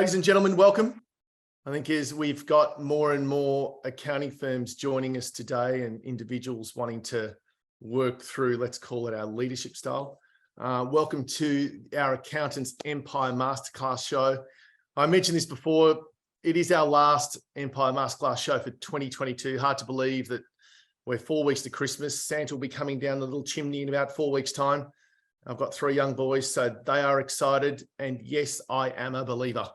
Ladies and gentlemen, welcome. I think as we've got more and more accounting firms joining us today and individuals wanting to work through, let's call it our leadership style. Welcome to our Accountants Empire Masterclass show. I mentioned this before, it is our last Empire Masterclass show for 2022. Hard to believe that we're 4 weeks to Christmas. Santa will be coming down the little chimney in about 4 weeks' time. I've got 3 young boys, so they are excited. And yes, I am a believer.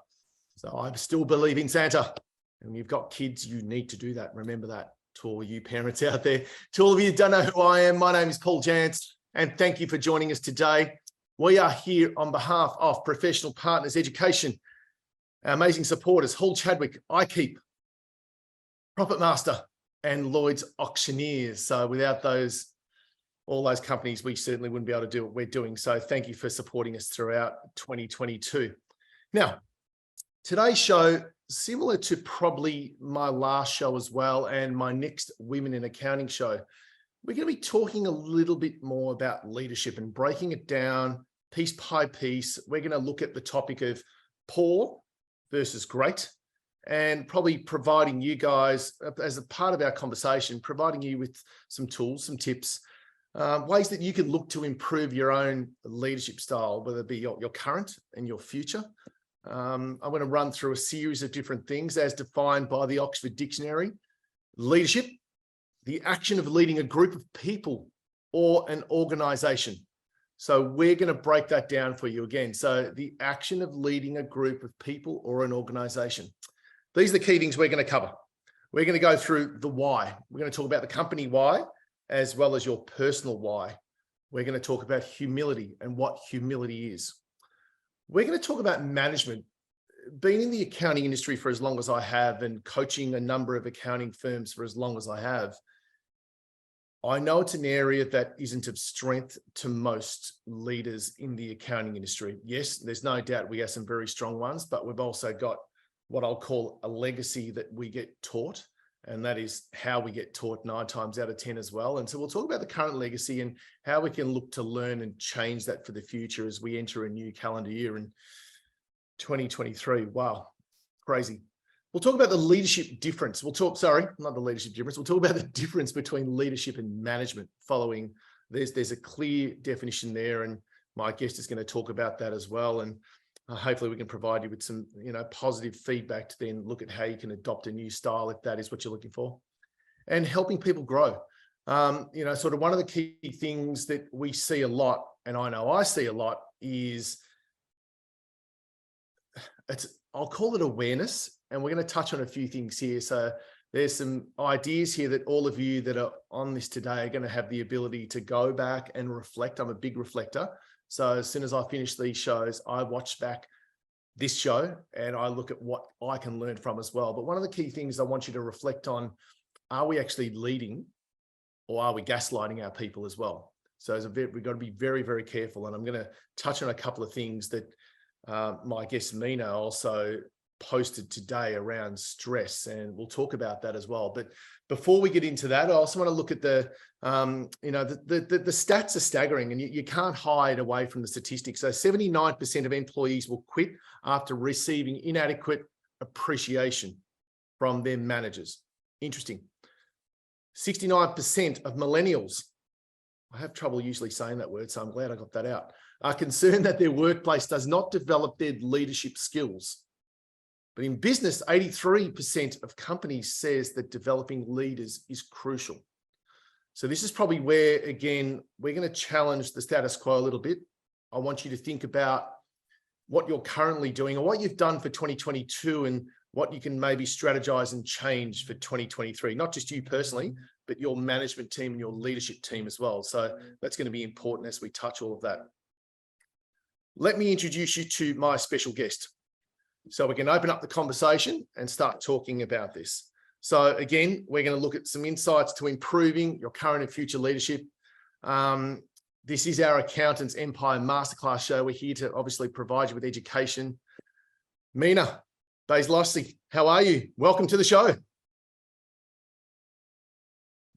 So I still believe in Santa. And when you've got kids, you need to do that. Remember that to all you parents out there. To all of you who don't know who I am, my name is Paul Jantz, and thank you for joining us today. We are here on behalf of Professional Partners Education, our amazing supporters, Hall Chadwick, iKeep, Profit Master, and Lloyd's Auctioneers. So without all those companies, we certainly wouldn't be able to do what we're doing. So thank you for supporting us throughout 2022. Now, today's show, similar to probably my last show as well, and my next Women in Accounting show, we're going to be talking a little bit more about leadership and breaking it down piece by piece. We're going to look at the topic of poor versus great, and probably providing you guys, as a part of our conversation, providing you with some tools, some tips, ways that you can look to improve your own leadership style, whether it be your current and your future. I'm going to run through a series of different things as defined by the Oxford Dictionary. Leadership, the action of leading a group of people or an organization. So we're going to break that down for you again. So the action of leading a group of people or an organization. These are the key things we're going to cover. We're going to go through the why. We're going to talk about the company why, as well as your personal why. We're going to talk about humility and what humility is. We're going to talk about management. Being in the accounting industry for as long as I have and coaching a number of accounting firms for as long as I have, I know it's an area that isn't of strength to most leaders in the accounting industry. Yes, there's no doubt we have some very strong ones, but we've also got what I'll call a legacy that we get taught. And that is how we get taught 9 times out of 10 as well. And so we'll talk about the current legacy and how we can look to learn and change that for the future as we enter a new calendar year in 2023. Wow, crazy. We'll talk about the leadership difference. We'll talk about the difference between leadership and management following. There's a clear definition there, and my guest is going to talk about that as well. And hopefully we can provide you with some, positive feedback to then look at how you can adopt a new style if that is what you're looking for, and helping people grow. Sort of one of the key things that we see a lot, and I know I see a lot, is I'll call it awareness, and we're going to touch on a few things here. So there's some ideas here that all of you that are on this today are going to have the ability to go back and reflect. I'm a big reflector. So as soon as I finish these shows, I watch back this show and I look at what I can learn from as well. But one of the key things I want you to reflect on, are we actually leading or are we gaslighting our people as well? So we've got to be very, very careful. And I'm going to touch on a couple of things that my guest Mina also posted today around stress, and we'll talk about that as well. But before we get into that, I also want to look at the stats are staggering, and you can't hide away from the statistics. So 79% of employees will quit after receiving inadequate appreciation from their managers. Interesting. 69% of millennials, I have trouble usually saying that word, so I'm glad I got that out, are concerned that their workplace does not develop their leadership skills. But in business, 83% of companies says that developing leaders is crucial. So this is probably where, again, we're going to challenge the status quo a little bit. I want you to think about what you're currently doing or what you've done for 2022 and what you can maybe strategize and change for 2023. Not just you personally, but your management team and your leadership team as well. So that's going to be important as we touch all of that. Let me introduce you to my special guest, so we can open up the conversation and start talking about this. So again, we're going to look at some insights to improving your current and future leadership. This is our Accountants Empire Masterclass show. We're here to obviously provide you with education. Mina Baselyous, how are you? Welcome to the show.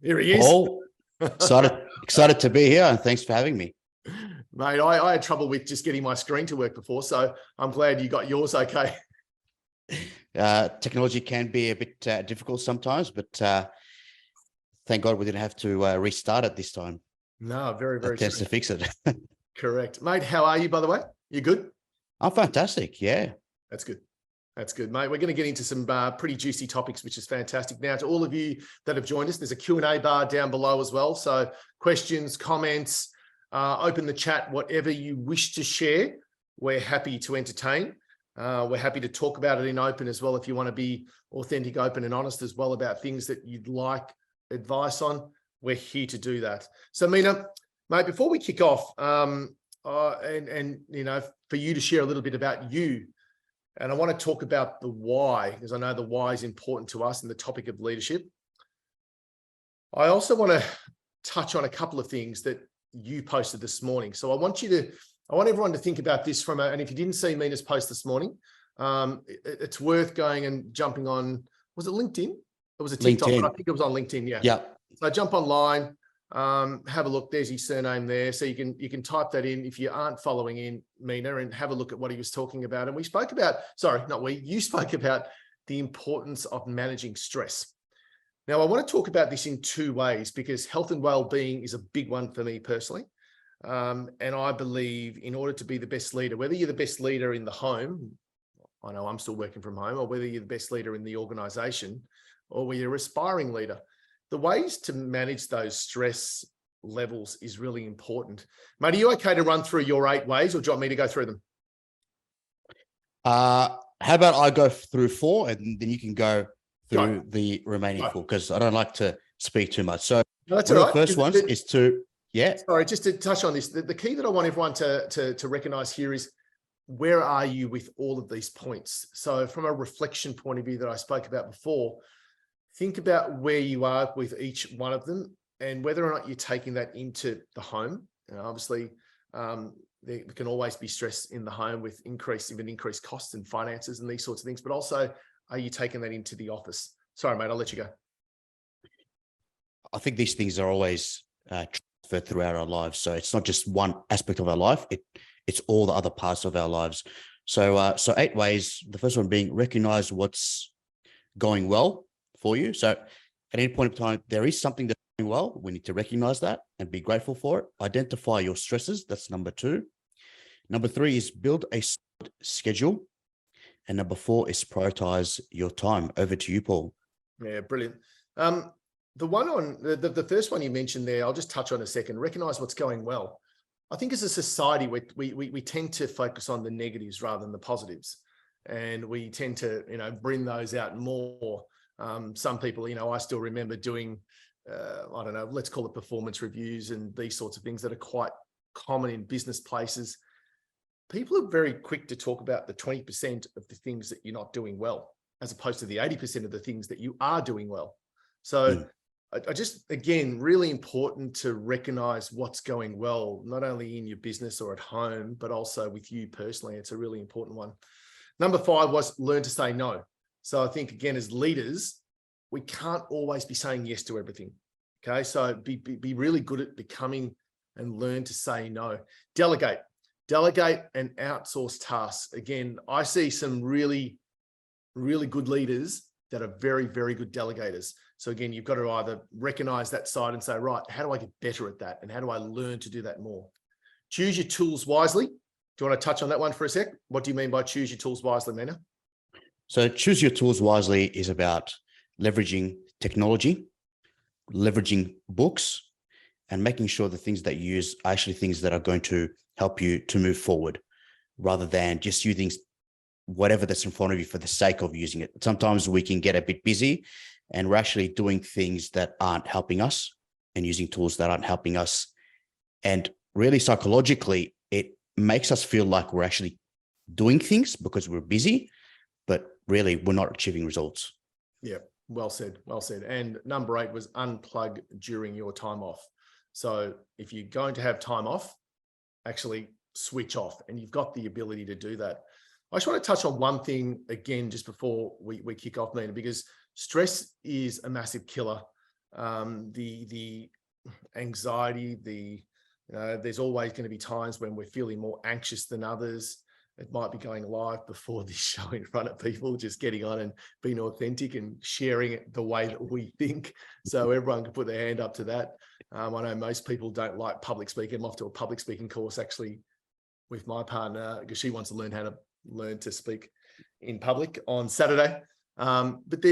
Here he is. Paul, excited to be here, and thanks for having me. Mate, I had trouble with just getting my screen to work before, so I'm glad you got yours okay. Technology can be a bit difficult sometimes, but thank God we didn't have to restart it this time. No, very, That very tends to true. fix it. Correct. Mate, how are you, by the way? You good? I'm fantastic. Yeah. That's good. That's good, mate. We're going to get into some pretty juicy topics, which is fantastic. Now, to all of you that have joined us, there's a Q&A bar down below as well. So questions, comments, open the chat, whatever you wish to share, we're happy to entertain. We're happy to talk about it in open as well if you want to be authentic, open and honest as well about things that you'd like advice on. We're here to do that. So, Mina, mate, before we kick off, and you know, for you to share a little bit about you, and I want to talk about the why, because I know the why is important to us in the topic of leadership. I also want to touch on a couple of things that you posted this morning. So I want everyone to think about this and if you didn't see Mina's post this morning, it's worth going and jumping on, was it LinkedIn? It was a TikTok, LinkedIn. but I think it was on LinkedIn. Yeah. Yeah. So jump online, have a look. There's his surname there. So you can type that in if you aren't following in Mina, and have a look at what he was talking about. And we spoke about, you spoke about the importance of managing stress. Now, I want to talk about this in two ways because health and well-being is a big one for me personally. And I believe in order to be the best leader, whether you're the best leader in the home, I know I'm still working from home, or whether you're the best leader in the organization, or whether you're an aspiring leader, the ways to manage those stress levels is really important. Mate, are you okay to run through your 8 ways, or do you want me to go through them? How about I go through 4 and then you can go through the remaining 4, because I don't like to speak too much. So that's one all of the first ones is to, sorry, just to touch on this, the key that I want everyone to recognize here is, where are you with all of these points? So from a reflection point of view that I spoke about before, think about where you are with each one of them and whether or not you're taking that into the home. And obviously, there can always be stress in the home with increased costs and finances and these sorts of things, but also, are you taking that into the office? Sorry, mate, I'll let you go. I think these things are always transferred throughout our lives. So it's not just one aspect of our life. It's all the other parts of our lives. So 8 ways. The first one being recognize what's going well for you. So at any point of time, there is something that's going well. We need to recognize that and be grateful for it. Identify your stresses. That's number 2. Number 3 is build a schedule. And number 4 is prioritize your time. Over to you, Paul. Yeah, brilliant. The one on the first one you mentioned there, I'll just touch on a second. Recognize what's going well. I think as a society, we tend to focus on the negatives rather than the positives, and we tend to bring those out more. Some people, I still remember doing, I don't know, let's call it performance reviews and these sorts of things that are quite common in business places. People are very quick to talk about the 20% of the things that you're not doing well, as opposed to the 80% of the things that you are doing well. So I just, again, really important to recognize what's going well, not only in your business or at home, but also with you personally. It's a really important one. Number 5 was learn to say no. So I think, again, as leaders, we can't always be saying yes to everything. Okay. So be really good at becoming and learn to say no. Delegate and outsource tasks. Again, I see some really, really good leaders that are very, very good delegators. So again, you've got to either recognize that side and say, right, how do I get better at that? And how do I learn to do that more? Choose your tools wisely. Do you want to touch on that one for a sec? What do you mean by choose your tools wisely, Mina? So choose your tools wisely is about leveraging technology, leveraging books, and making sure the things that you use are actually things that are going to help you to move forward, rather than just using whatever that's in front of you for the sake of using it. Sometimes we can get a bit busy and we're actually doing things that aren't helping us and using tools that aren't helping us. And really psychologically, it makes us feel like we're actually doing things because we're busy, but really we're not achieving results. Yeah, well said, well said. And number 8 was unplug during your time off. So if you're going to have time off, actually switch off, and you've got the ability to do that. I just want to touch on one thing again, just before we kick off, Mina, because stress is a massive killer. The anxiety, there's always going to be times when we're feeling more anxious than others. it might be going live before this show in front of people, just getting on and being authentic and sharing it the way that we think. So everyone can put their hand up to that. I know most people don't like public speaking. I'm off to a public speaking course actually with my partner because she wants to learn to speak in public on Saturday. But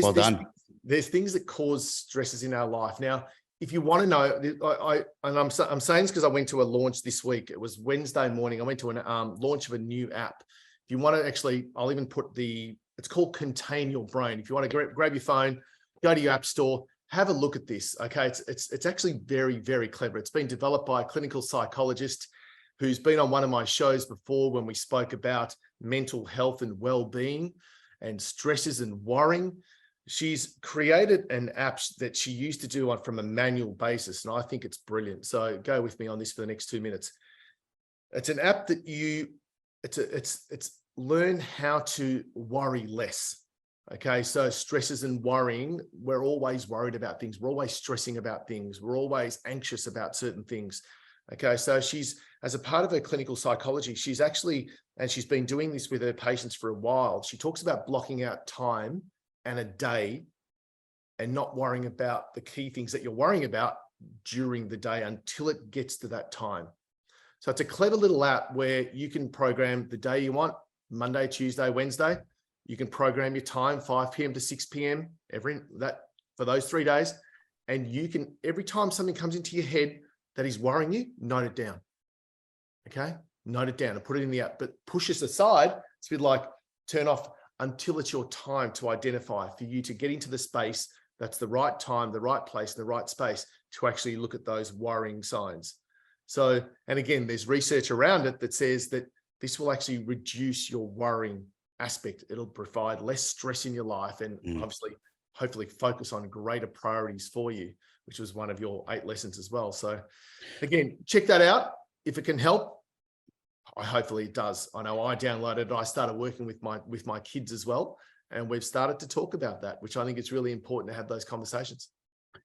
there's things that cause stresses in our life. Now, if you want to know, I'm saying this because I went to a launch this week. It was Wednesday morning. I went to a launch of a new app. If you want to actually, I'll even put it's called Contain Your Brain. If you want to grab your phone, go to your app store, have a look at this. Okay, it's actually very, very clever. It's been developed by a clinical psychologist who's been on one of my shows before when we spoke about mental health and well-being and stresses and worrying. She's created an app that she used to do from a manual basis, and I think it's brilliant. So go with me on this for the next 2 minutes. It's an app that it's learn how to worry less. Okay, so stresses and worrying, we're always worried about things. We're always stressing about things. We're always anxious about certain things. Okay, so she's, as a part of her clinical psychology, she's actually, and she's been doing this with her patients for a while, she talks about blocking out time and a day and not worrying about the key things that you're worrying about during the day until it gets to that time. So it's a clever little app where you can program the day you want, Monday, Tuesday, Wednesday. You can program your time, 5 p.m. to 6 p.m. for those 3 days. And you can, every time something comes into your head that is worrying you, note it down. Okay, note it down and put it in the app, but push this aside. It's a bit like turn off until it's your time to identify, for you to get into the space that's the right time, the right place, the right space to actually look at those worrying signs. So, and again, there's research around it that says that this will actually reduce your worrying aspect. It'll provide less stress in your life and obviously, hopefully focus on greater priorities for you, which was one of your 8 lessons as well. So again, check that out. If it can help, hopefully it does. I know I downloaded it. I started working with my kids as well. And we've started to talk about that, which I think it's really important to have those conversations.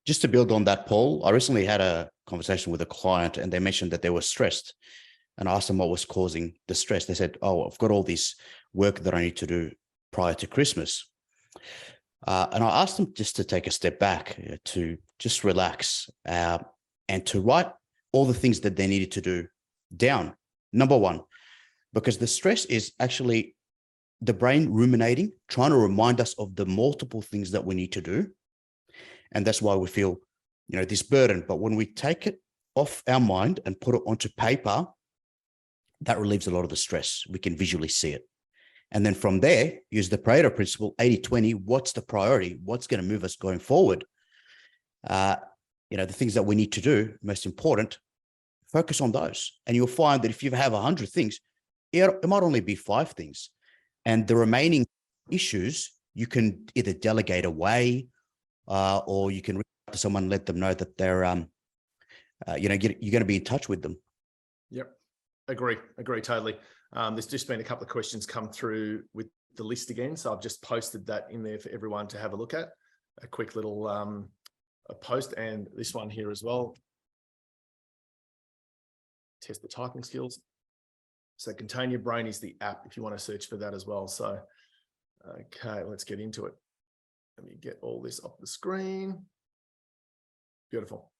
Just to build on that, Paul, I recently had a conversation with a client and they mentioned that they were stressed. And I asked them what was causing the stress. They said, oh, I've got all this work that I need to do prior to Christmas. And I asked them just to take a step back, to just relax and to write all the things that they needed to do down. Number one, because the stress is actually the brain ruminating, trying to remind us of the multiple things that we need to do. And that's why we feel, this burden. But when we take it off our mind and put it onto paper, that relieves a lot of the stress. We can visually see it. And then from there, use the Pareto principle, 80-20, what's the priority? What's going to move us going forward? The things that we need to do, most important, focus on those. And you'll find that if you have 100 things, it might only be 5 things. And the remaining issues, you can either delegate away or you can reach out to someone, let them know that they're, you're going to be in touch with them. Yep. Agree totally. There's just been a couple of questions come through with the list again. So I've just posted that in there for everyone to have a look at. A quick little a post, and this one here as well. Test the typing skills. So Contain Your Brain is the app if you want to search for that as well. So, okay, let's get into it. Let me get all this off the screen. Beautiful.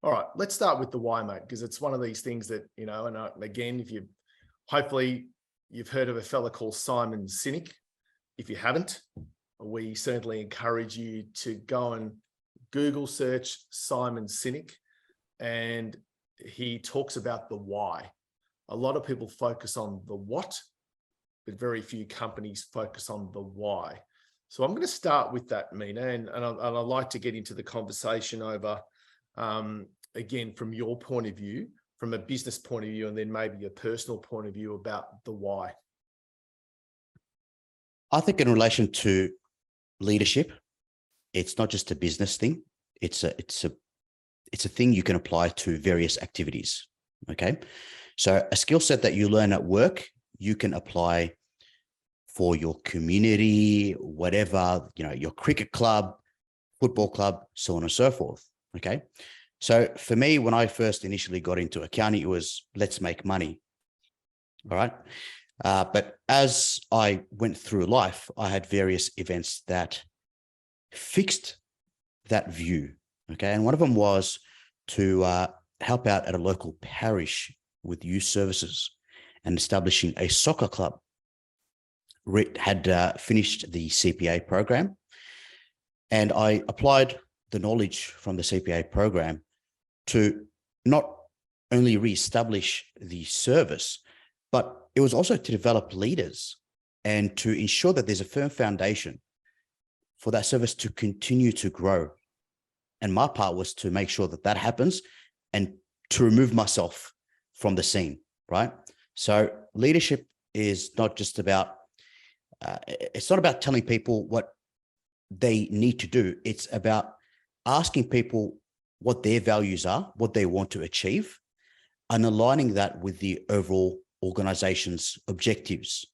All right, let's start with the why, mate, because it's one of these things that, and again, hopefully you've heard of a fella called Simon Sinek. If you haven't, we certainly encourage you to go and Google search Simon Sinek, and he talks about the why. A lot of people focus on the what, but very few companies focus on the why. So I'm going to start with that, Mina, and I'd like to get into the conversation over, again, from your point of view, from a business point of view, and then maybe a personal point of view about the why. I think in relation to leadership, it's not just a business thing. It's a thing you can apply to various activities. Okay. So a skill set that you learn at work, you can apply for your community, whatever, your cricket club, football club, so on and so forth. Okay. So for me, when I first initially got into accounting, it was let's make money. All right. But as I went through life, I had various events that fixed that view. Okay. And one of them was to help out at a local parish with youth services and establishing a soccer club. Had finished the CPA program, and I applied the knowledge from the CPA program to not only reestablish the service, but it was also to develop leaders and to ensure that there's a firm foundation for that service to continue to grow. And my part was to make sure that that happens and to remove myself from the scene, right? So leadership is not just about, it's not about telling people what they need to do. It's about asking people what their values are, what they want to achieve, and aligning that with the overall organization's objectives.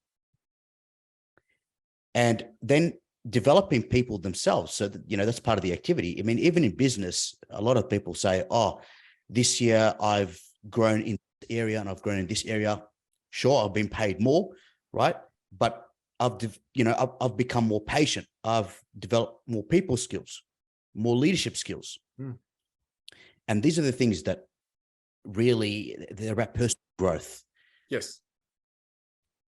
And then developing people themselves. So that, that's part of the activity. I mean, even in business, a lot of people say, oh, this year I've grown in this area and I've grown in this area. Sure, I've been paid more, right? But I've become more patient. I've developed more people skills, more leadership skills. And these are the things that really, they're about personal growth. Yes.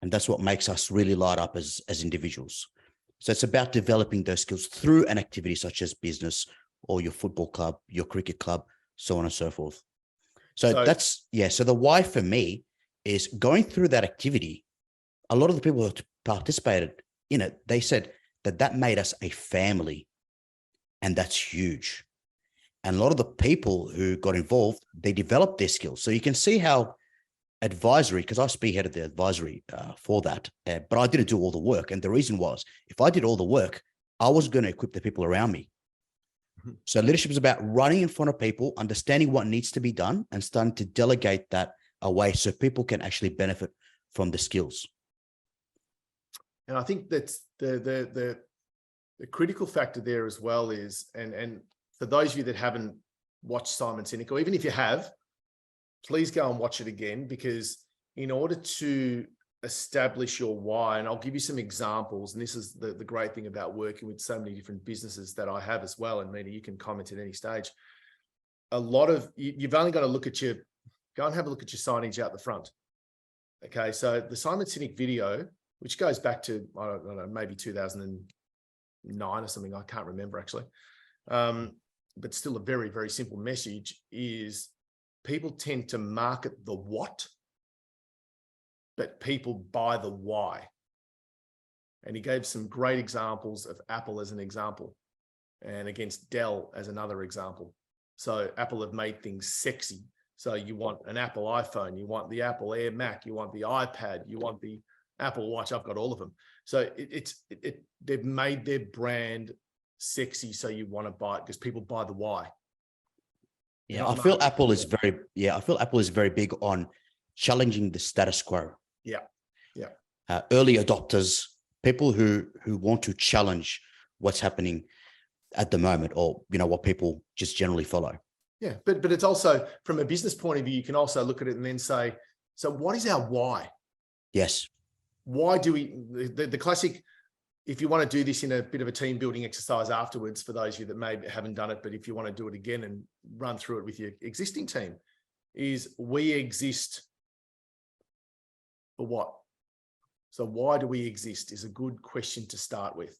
And that's what makes us really light up as individuals. So it's about developing those skills through an activity such as business or your football club, your cricket club, so on and so forth. So so the why for me is going through that activity. A lot of the people who participated in it, they said that made us a family, and that's huge. And a lot of the people who got involved, they developed their skills. So you can see how advisory, because I spearheaded the advisory for that, but I didn't do all the work. And the reason was, if I did all the work, I was going to equip the people around me. So leadership is about running in front of people, understanding what needs to be done, and starting to delegate that away so people can actually benefit from the skills. And I think that's the critical factor there as well is, and for those of you that haven't watched Simon Sinek, or even if you have, please go and watch it again, because in order to establish your why, and I'll give you some examples, and this is the great thing about working with so many different businesses that I have as well, and Mina, you can comment at any stage. A lot of, you've only got to go and have a look at your signage out the front. Okay, so the Simon Sinek video, which goes back to, I don't know, maybe 2009 or something, I can't remember actually, but still a very, very simple message is, people tend to market the what, but people buy the why. And he gave some great examples of Apple as an example, and against Dell as another example. So Apple have made things sexy. So you want an Apple iPhone, you want the Apple Air Mac, you want the iPad, you want the Apple Watch. I've got all of them. So they've made their brand sexy, so you want to buy it because people buy the why. Yeah, I feel Apple is very big on challenging the status quo. Yeah, yeah. Early adopters, people who want to challenge what's happening at the moment, or what people just generally follow. Yeah, but it's also from a business point of view, you can also look at it and then say, so what is our why? Yes. Why do we, the classic, if you want to do this in a bit of a team building exercise afterwards, for those of you that maybe haven't done it, but if you want to do it again and run through it with your existing team, is we exist for what? So why do we exist is a good question to start with.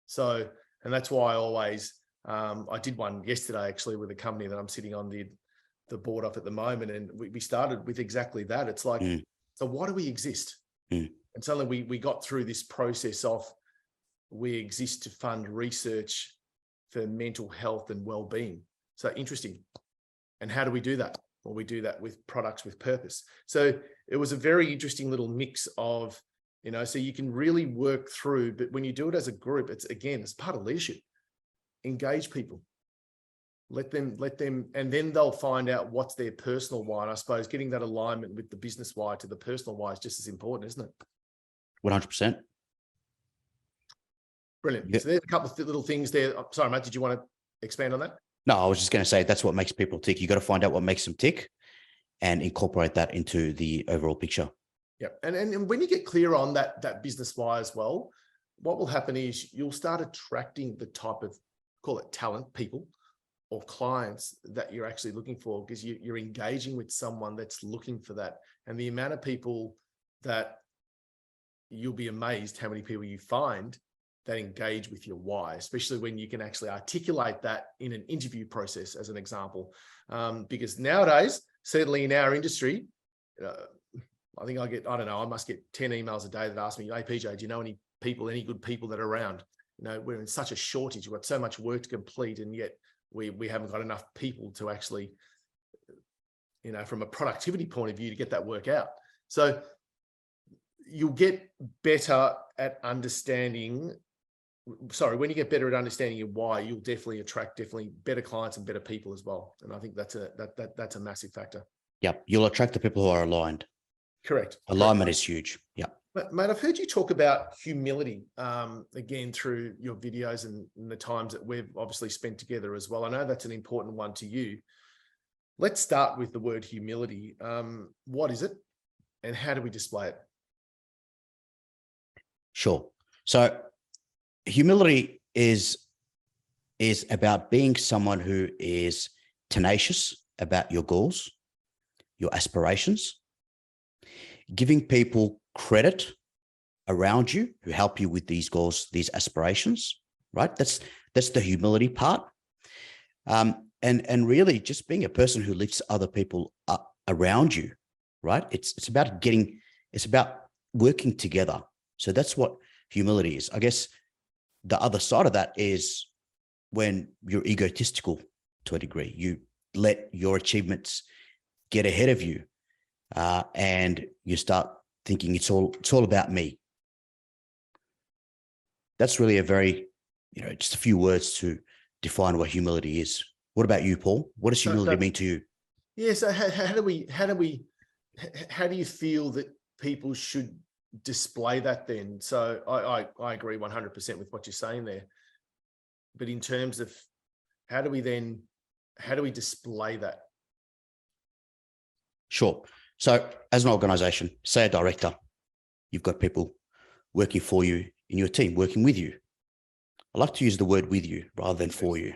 So, and that's why I always, I did one yesterday actually with a company that I'm sitting on the board of at the moment. And we started with exactly that. It's like, so why do we exist? And suddenly we got through this process of, we exist to fund research for mental health and well-being. So interesting. And how do we do that? Well, we do that with products with purpose. So it was a very interesting little mix of, so you can really work through, but when you do it as a group, it's part of leadership. Engage people, let them, and then they'll find out what's their personal why. And I suppose getting that alignment with the business why to the personal why is just as important, isn't it? 100%. Brilliant. Yeah. So there's a couple of little things there. Sorry, mate, did you want to expand on that? No, I was just going to say that's what makes people tick. You got to find out what makes them tick and incorporate that into the overall picture. Yeah. And when you get clear on that business why as well, what will happen is you'll start attracting the type of, call it talent, people or clients that you're actually looking for, because you're engaging with someone that's looking for that. And the amount of people that you'll be amazed how many people you find that engage with your why, especially when you can actually articulate that in an interview process, as an example. Because nowadays, certainly in our industry, I think I must get 10 emails a day that ask me, hey, PJ, do you know any good people that are around? We're in such a shortage. We've got so much work to complete, and yet we haven't got enough people to actually, from a productivity point of view, to get that work out. So you'll get better at understanding. When you get better at understanding your why, you'll definitely attract better clients and better people as well. And I think that's a massive factor. Yeah, you'll attract the people who are aligned. Correct. Alignment is huge. Yeah. But mate, I've heard you talk about humility again through your videos and the times that we've obviously spent together as well. I know that's an important one to you. Let's start with the word humility. What is it, and how do we display it? Sure. So humility is about being someone who is tenacious about your goals, your aspirations, giving people credit around you who help you with these goals, these aspirations, right? That's the humility part. And really just being a person who lifts other people up around you, right? It's about working together. So that's what humility is. I guess the other side of that is when you're egotistical to a degree. You let your achievements get ahead of you, and you start thinking it's all about me. That's really a very, just a few words to define what humility is. What about you, Paul? What does humility mean to you? Yeah. So how do you feel that people should display that then? So I agree 100% with what you're saying there. But in terms of how do we display that? Sure. So as an organization, say a director, you've got people working for you in your team, working with you. I like to use the word with you rather than for you.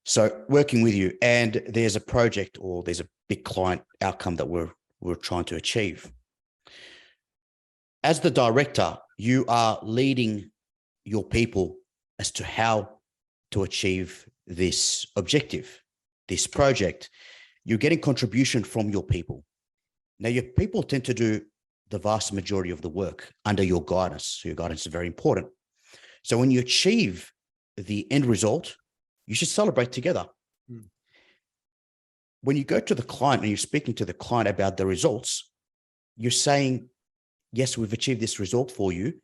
So working with you, and there's a project or there's a big client outcome that we're trying to achieve. As the director, you are leading your people as to how to achieve this objective, this project. You're getting contribution from your people. Now, your people tend to do the vast majority of the work under your guidance. So your guidance is very important. So when you achieve the end result, you should celebrate together. When you go to the client and you're speaking to the client about the results, you're saying, yes, we've achieved this result for you,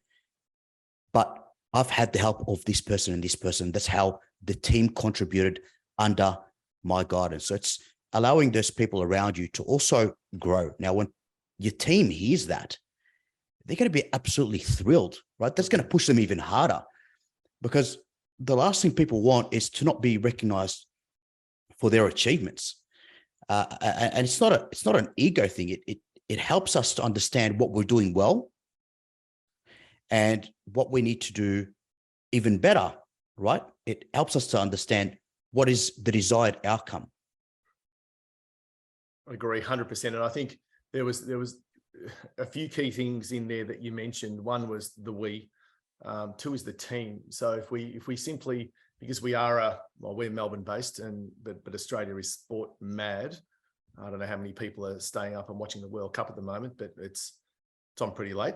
but I've had the help of this person and this person. That's how the team contributed under my guidance. So it's allowing those people around you to also grow. Now, when your team hears that, they're going to be absolutely thrilled, right? That's going to push them even harder, because the last thing people want is to not be recognized for their achievements. And it's not an ego thing. It helps us to understand what we're doing well and what we need to do even better, right? It helps us to understand what is the desired outcome. I agree 100%. And I think there was a few key things in there that you mentioned. One was the we, two is the team. So if we simply, because we're Melbourne based, but Australia is sport mad. I don't know how many people are staying up and watching the World Cup at the moment, but it's on pretty late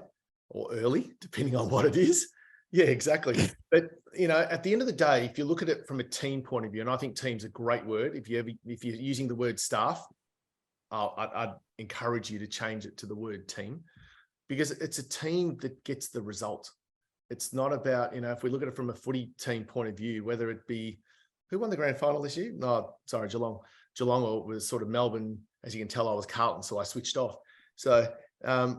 or early, depending on what it is. Yeah, exactly. But at the end of the day, if you look at it from a team point of view, and I think team's a great word. If you're using the word staff, I'd encourage you to change it to the word team, because it's a team that gets the result. It's not about, if we look at it from a footy team point of view, whether it be who won the grand final this year? No, sorry, Geelong. Geelong was sort of Melbourne. As you can tell, I was Carlton, so I switched off. So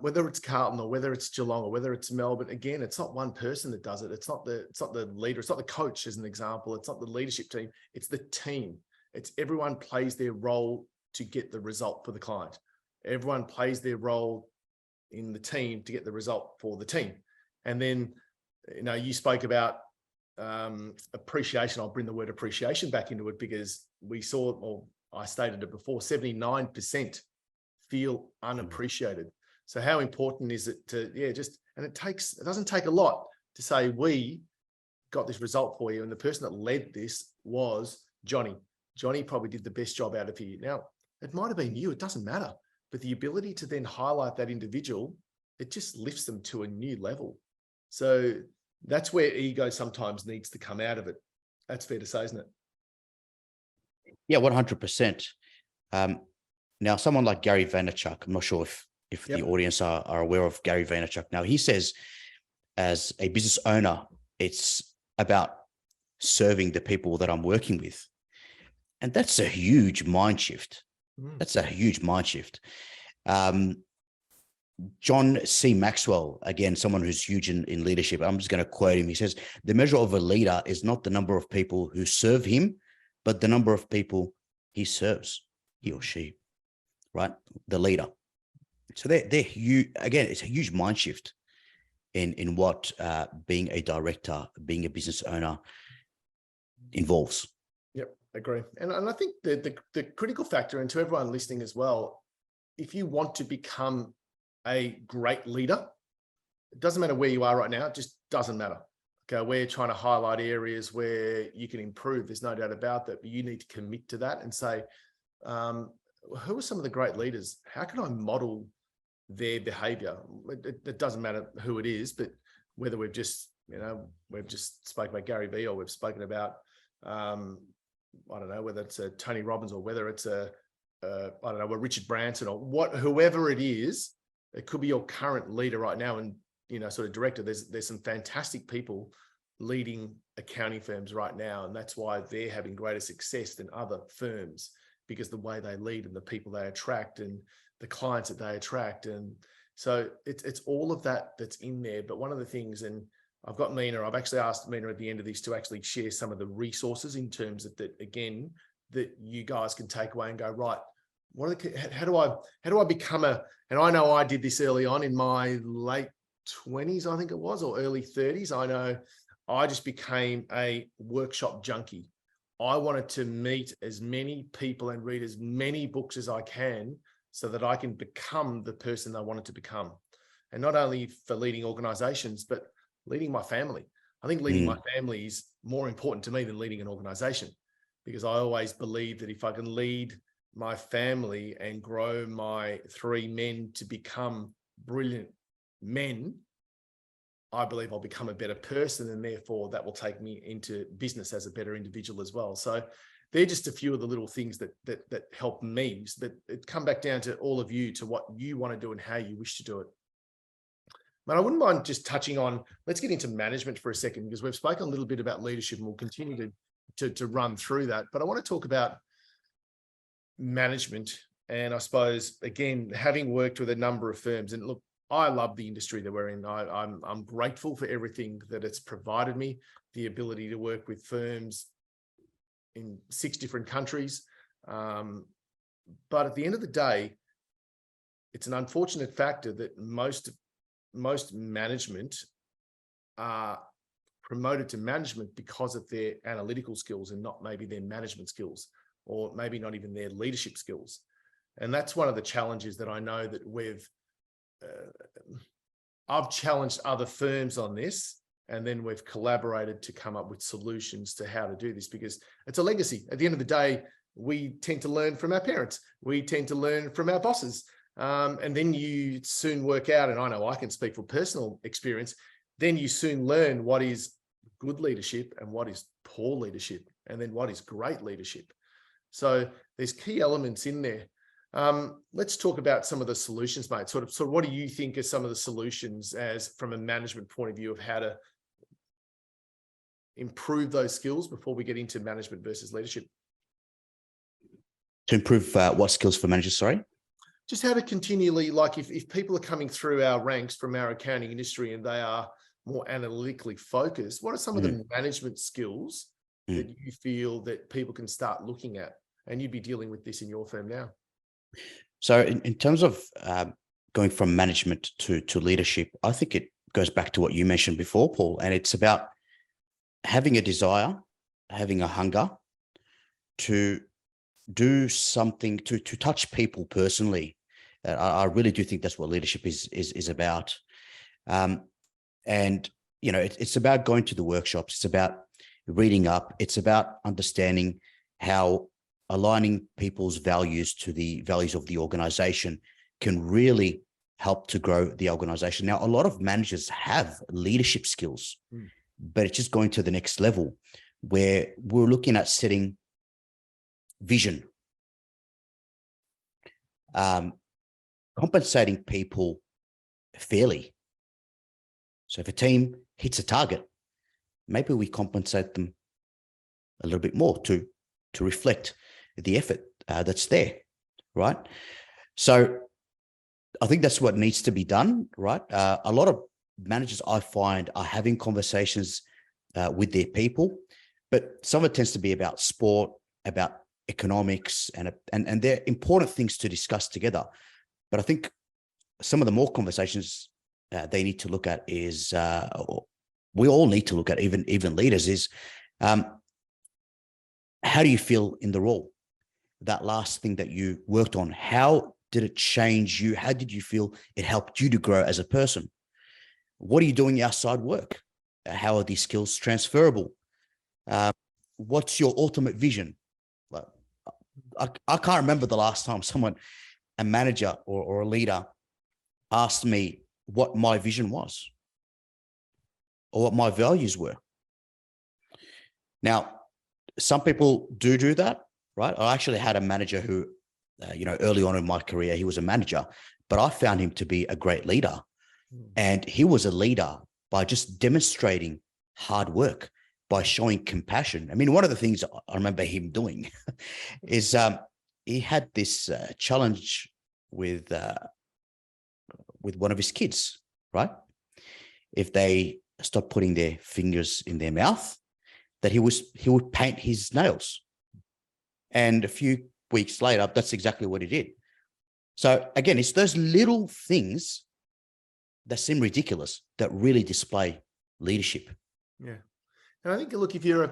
whether it's Carlton or whether it's Geelong or whether it's Melbourne, again, it's not one person that does it. It's not the leader. It's not the coach, as an example. It's not the leadership team. It's the team. It's everyone plays their role to get the result for the client. Everyone plays their role in the team to get the result for the team. And then, you spoke about appreciation. I'll bring the word appreciation back into it, because we saw, or I stated it before, 79% feel unappreciated. So how important is it to, and it doesn't take a lot to say, we got this result for you. And the person that led this was Johnny. Johnny probably did the best job out of here. Now, it might have been you, it doesn't matter. But the ability to then highlight that individual, it just lifts them to a new level. So that's where ego sometimes needs to come out of it. That's fair to say, isn't it? Yeah, 100%. Now, someone like Gary Vaynerchuk, I'm not sure if the audience are aware of Gary Vaynerchuk. Now, he says, as a business owner, it's about serving the people that I'm working with. And that's a huge mind shift. That's a huge mind shift. John C. Maxwell, again, someone who's huge in leadership. I'm just going to quote him. He says, the measure of a leader is not the number of people who serve him, but the number of people he serves, he or she, right? The leader. So they're huge. Again, it's a huge mind shift in what being a director, being a business owner involves. Yep, agree. And I think the critical factor, and to everyone listening as well, if you want to become a great leader, it doesn't matter where you are right now, it just doesn't matter. Okay, we're trying to highlight areas where you can improve. There's no doubt about that, but you need to commit to that and say, who are some of the great leaders? How can I model their behavior? It doesn't matter who it is, but whether we've just spoken about Gary Vee, or we've spoken about, I don't know, whether it's a Tony Robbins, or whether it's a Richard Branson, or whoever it is. It could be your current leader right now, and sort of director. There's some fantastic people leading accounting firms right now, and that's why they're having greater success than other firms, because the way they lead and the people they attract and the clients that they attract. And so it's all of that that's in there. But one of the things, and I've got Mina, I've actually asked Mina at the end of this to actually share some of the resources in terms of that, again, that you guys can take away and go, right, how do I become and I know I did this early on in my late 20s, I think it was, or early 30s. I know I just became a workshop junkie. I wanted to meet as many people and read as many books as I can, so that I can become the person I wanted to become. And not only for leading organizations, but leading my family. I think leading my family is more important to me than leading an organization, because I always believe that if I can lead my family and grow my 3 men to become brilliant men, I believe I'll become a better person, and therefore that will take me into business as a better individual as well. So they're just a few of the little things that help me, so that it come back down to all of you, to what you want to do and how you wish to do it. But I wouldn't mind just touching on, let's get into management for a second, because we've spoken a little bit about leadership and we'll continue to run through that. But I want to talk about management. And I suppose, again, having worked with a number of firms, and look, I love the industry that we're in. I'm grateful for everything that it's provided me, the ability to work with firms in 6 different countries. But at the end of the day, it's an unfortunate factor that most management are promoted to management because of their analytical skills and not maybe their management skills, or maybe not even their leadership skills. And that's one of the challenges that I know that I've challenged other firms on this, and then we've collaborated to come up with solutions to how to do this, because it's a legacy. At the end of the day, we tend to learn from our parents. We tend to learn from our bosses. And then you soon work out, and I know I can speak from personal experience, then you soon learn what is good leadership and what is poor leadership, and then what is great leadership. So there's key elements in there. Let's talk about some of the solutions, mate. Sort of what do you think are some of the solutions, as from a management point of view, of how to improve those skills before we get into management versus leadership? To improve what skills for managers, sorry? Just how to continually, like if people are coming through our ranks from our accounting industry and they are more analytically focused, what are some of the management skills that you feel that people can start looking at? And you'd be dealing with this in your firm now. So in terms of going from management to leadership, I think it goes back to what you mentioned before, Paul, and it's about having a desire, having a hunger to do something, to touch people personally. I really do think that's what leadership is about. And, you know, it's about going to the workshops. It's about reading up. It's about understanding how aligning people's values to the values of the organization can really help to grow the organization. Now, a lot of managers have leadership skills, but it's just going to the next level where we're looking at setting vision, compensating people fairly. So if a team hits a target, maybe we compensate them a little bit more to reflect the effort that's there, right? So I think that's what needs to be done, right? A lot of managers I find are having conversations with their people, but some of it tends to be about sport, about economics, and they're important things to discuss together. But I think some of the more conversations they need to look at is, we all need to look at, even leaders, is how do you feel in the role? That last thing that you worked on, how did it change you? How did you feel it helped you to grow as a person? What are you doing outside work? How are these skills transferable? What's your ultimate vision? Like, I can't remember the last time a manager or a leader asked me what my vision was or what my values were. Now, some people do that, right? I actually had a manager who, early on in my career, he was a manager, but I found him to be a great leader. And he was a leader by just demonstrating hard work, by showing compassion. I mean, one of the things I remember him doing is he had this challenge with one of his kids, right? If they stopped putting their fingers in their mouth, that he would paint his nails. And a few weeks later, that's exactly what he did. So again, it's those little things that seem ridiculous that really display leadership. Yeah. And I think, look, if you're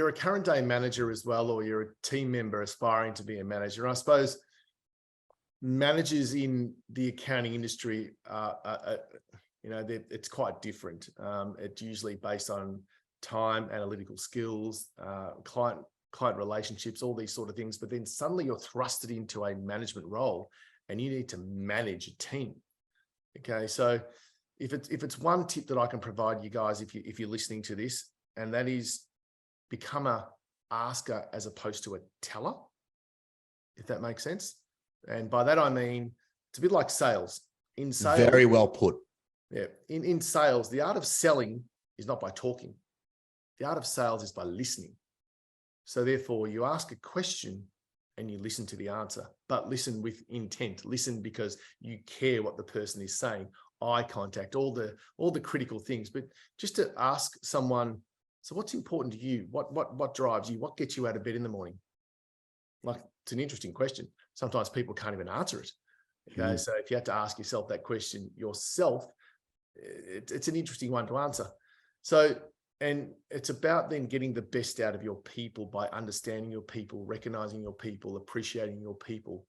a current day manager as well, or you're a team member aspiring to be a manager, I suppose managers in the accounting industry it's quite different. It's usually based on time, analytical skills, client relationships, all these sort of things. But then suddenly you're thrusted into a management role and you need to manage a team. Okay, so if it's one tip that I can provide you guys, if you're listening to this, and that is become a asker as opposed to a teller, if that makes sense. And by that I mean it's a bit like sales. In sales, very well put. Yeah, in sales, the art of selling is not by talking. The art of sales is by listening. So therefore, you ask a question and you listen to the answer, but listen with intent. Listen because you care what the person is saying. Eye contact, all the critical things. But just to ask someone, so what's important to you? What drives you? What gets you out of bed in the morning? Like, it's an interesting question. Sometimes people can't even answer it. Okay, so if you have to ask yourself that question yourself, it's an interesting one to answer. So, and it's about then getting the best out of your people by understanding your people, recognizing your people, appreciating your people.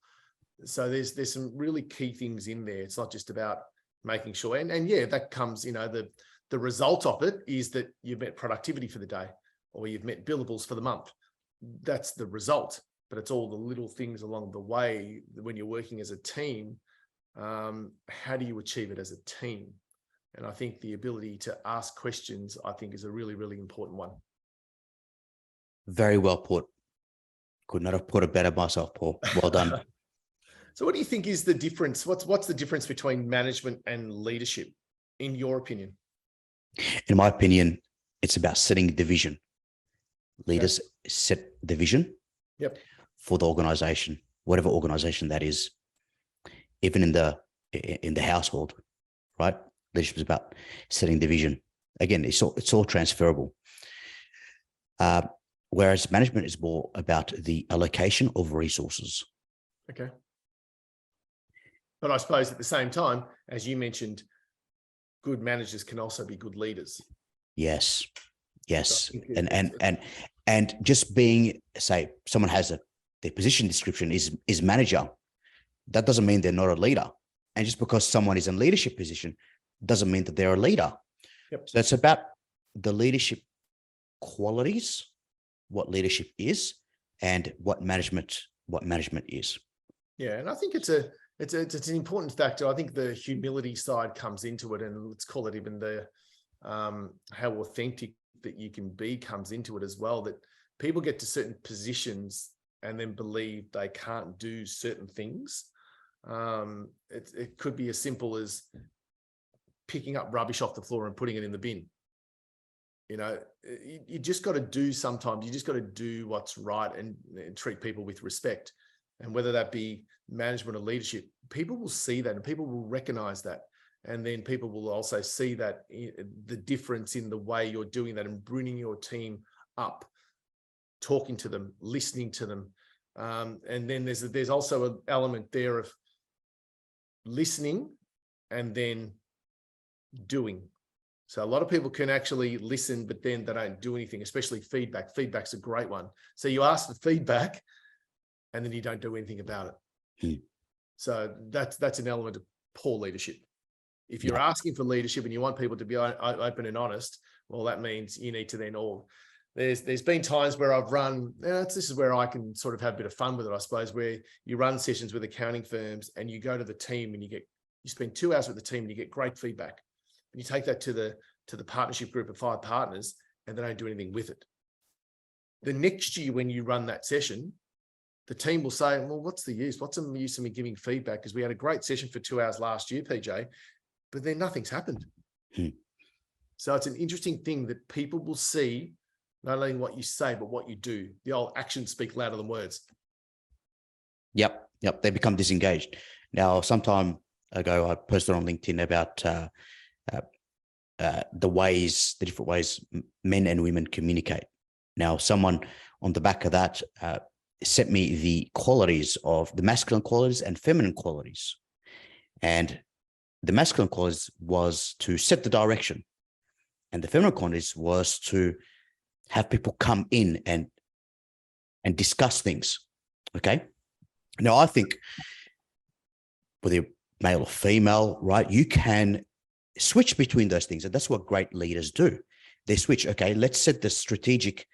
So there's some really key things in there. It's not just about making sure, and yeah, that comes, the result of it is that you've met productivity for the day, or you've met billables for the month. That's the result, but it's all the little things along the way when you're working as a team. How do you achieve it as a team? And I think the ability to ask questions, I think, is a really, really important one. Very well put. Could not have put it better myself, Paul. Well done. So what do you think is the difference? What's the difference between management and leadership, in your opinion? In my opinion, it's about setting the vision. Leaders set the vision for the organization, whatever organization that is, even in the household, right? Leadership is about setting the vision. Again, it's all transferable. Whereas management is more about the allocation of resources. Okay. But I suppose at the same time, as you mentioned, good managers can also be good leaders. Yes. Yes. So And just being, say, someone has their position description is manager. That doesn't mean they're not a leader. And just because someone is in leadership position doesn't mean that they're a leader. Yep. So it's about the leadership qualities, what leadership is, and what management is. Yeah, and I think it's an important factor. I think the humility side comes into it, and let's call it even the how authentic that you can be comes into it as well. That people get to certain positions and then believe they can't do certain things. It could be as simple as picking up rubbish off the floor and putting it in the bin. You know, you just got to do sometimes. You just got to do what's right and treat people with respect. And whether that be management or leadership, people will see that and people will recognize that. And then people will also see that the difference in the way you're doing that and bringing your team up, talking to them, listening to them. And then there's also an element there of listening and then doing. So a lot of people can actually listen, but then they don't do anything, especially feedback. Feedback's a great one. So you ask for feedback and then you don't do anything about it. So that's an element of poor leadership. If you're asking for leadership and you want people to be open and honest, well, that means you need to then there's been times where I've run, this is where I can sort of have a bit of fun with it, I suppose, where you run sessions with accounting firms and you go to the team and you spend 2 hours with the team and you get great feedback. And you take that to the partnership group of 5 partners and they don't do anything with it. The next year when you run that session, the team will say, well, what's the use? What's the use of me giving feedback? Because we had a great session for 2 hours last year, PJ, but then nothing's happened. So it's an interesting thing that people will see not only what you say, but what you do. The old actions speak louder than words. Yep. They become disengaged. Now, some time ago, I posted on LinkedIn about the different ways men and women communicate. Now, someone on the back of that sent me the qualities of the masculine qualities and feminine qualities. And the masculine qualities was to set the direction. And the feminine qualities was to have people come in and discuss things. Okay. Now, I think whether you're male or female, right, you can switch between those things. And that's what great leaders do. They switch. Okay, let's set the strategic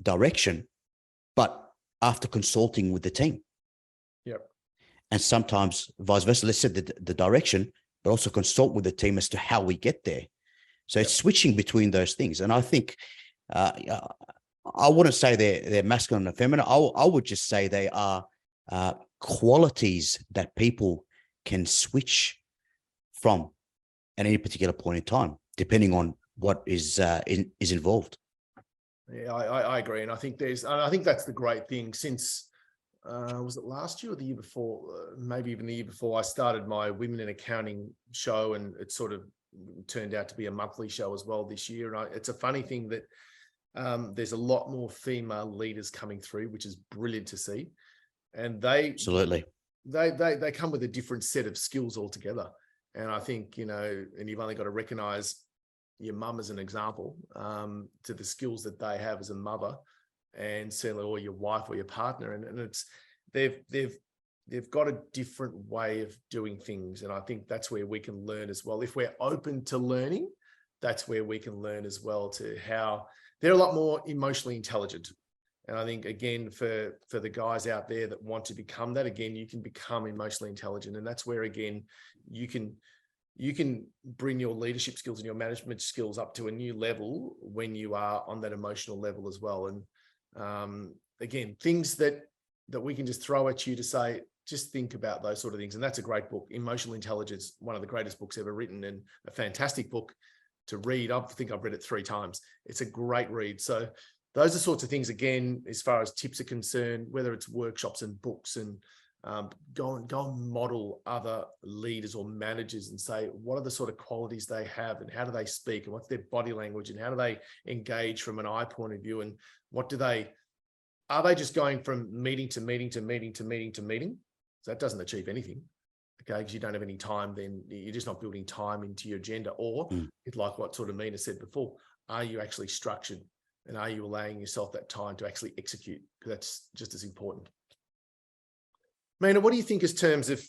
direction, but after consulting with the team. Yep. And sometimes vice versa, let's set the direction, but also consult with the team as to how we get there. So it's switching between those things. And I think, I wouldn't say they're masculine and feminine. I would just say they are qualities that people can switch from at any particular point in time, depending on what is involved. Yeah, I agree. And I think that's the great thing. Since, was it last year or the year before? Maybe even the year before, I started my Women in Accounting show, and it sort of turned out to be a monthly show as well this year. And it's a funny thing that there's a lot more female leaders coming through, which is brilliant to see. And Absolutely. They come with a different set of skills altogether. And I think, and you've only got to recognize your mum as an example, to the skills that they have as a mother, and certainly, or your wife or your partner. And it's, they've got a different way of doing things. And I think that's where we can learn as well. If we're open to learning, that's where we can learn as well, to how they're a lot more emotionally intelligent. And I think, again, for the guys out there that want to become that, again, you can become emotionally intelligent. And that's where, again, you can bring your leadership skills and your management skills up to a new level when you are on that emotional level as well. And again, things that we can just throw at you to say, just think about those sort of things. And that's a great book, Emotional Intelligence, one of the greatest books ever written, and a fantastic book to read. I think I've read it 3 times. It's a great read. So those are sorts of things, again, as far as tips are concerned, whether it's workshops and books, and go and model other leaders or managers and say, what are the sort of qualities they have, and how do they speak, and what's their body language, and how do they engage from an eye point of view, and are they just going from meeting to meeting to meeting to meeting to meeting? So that doesn't achieve anything. Okay, because you don't have any time, then you're just not building time into your agenda. Or it's like what sort of Mina said before, are you actually structured, and are you allowing yourself that time to actually execute? Because that's just as important. Mina, what do you think in terms of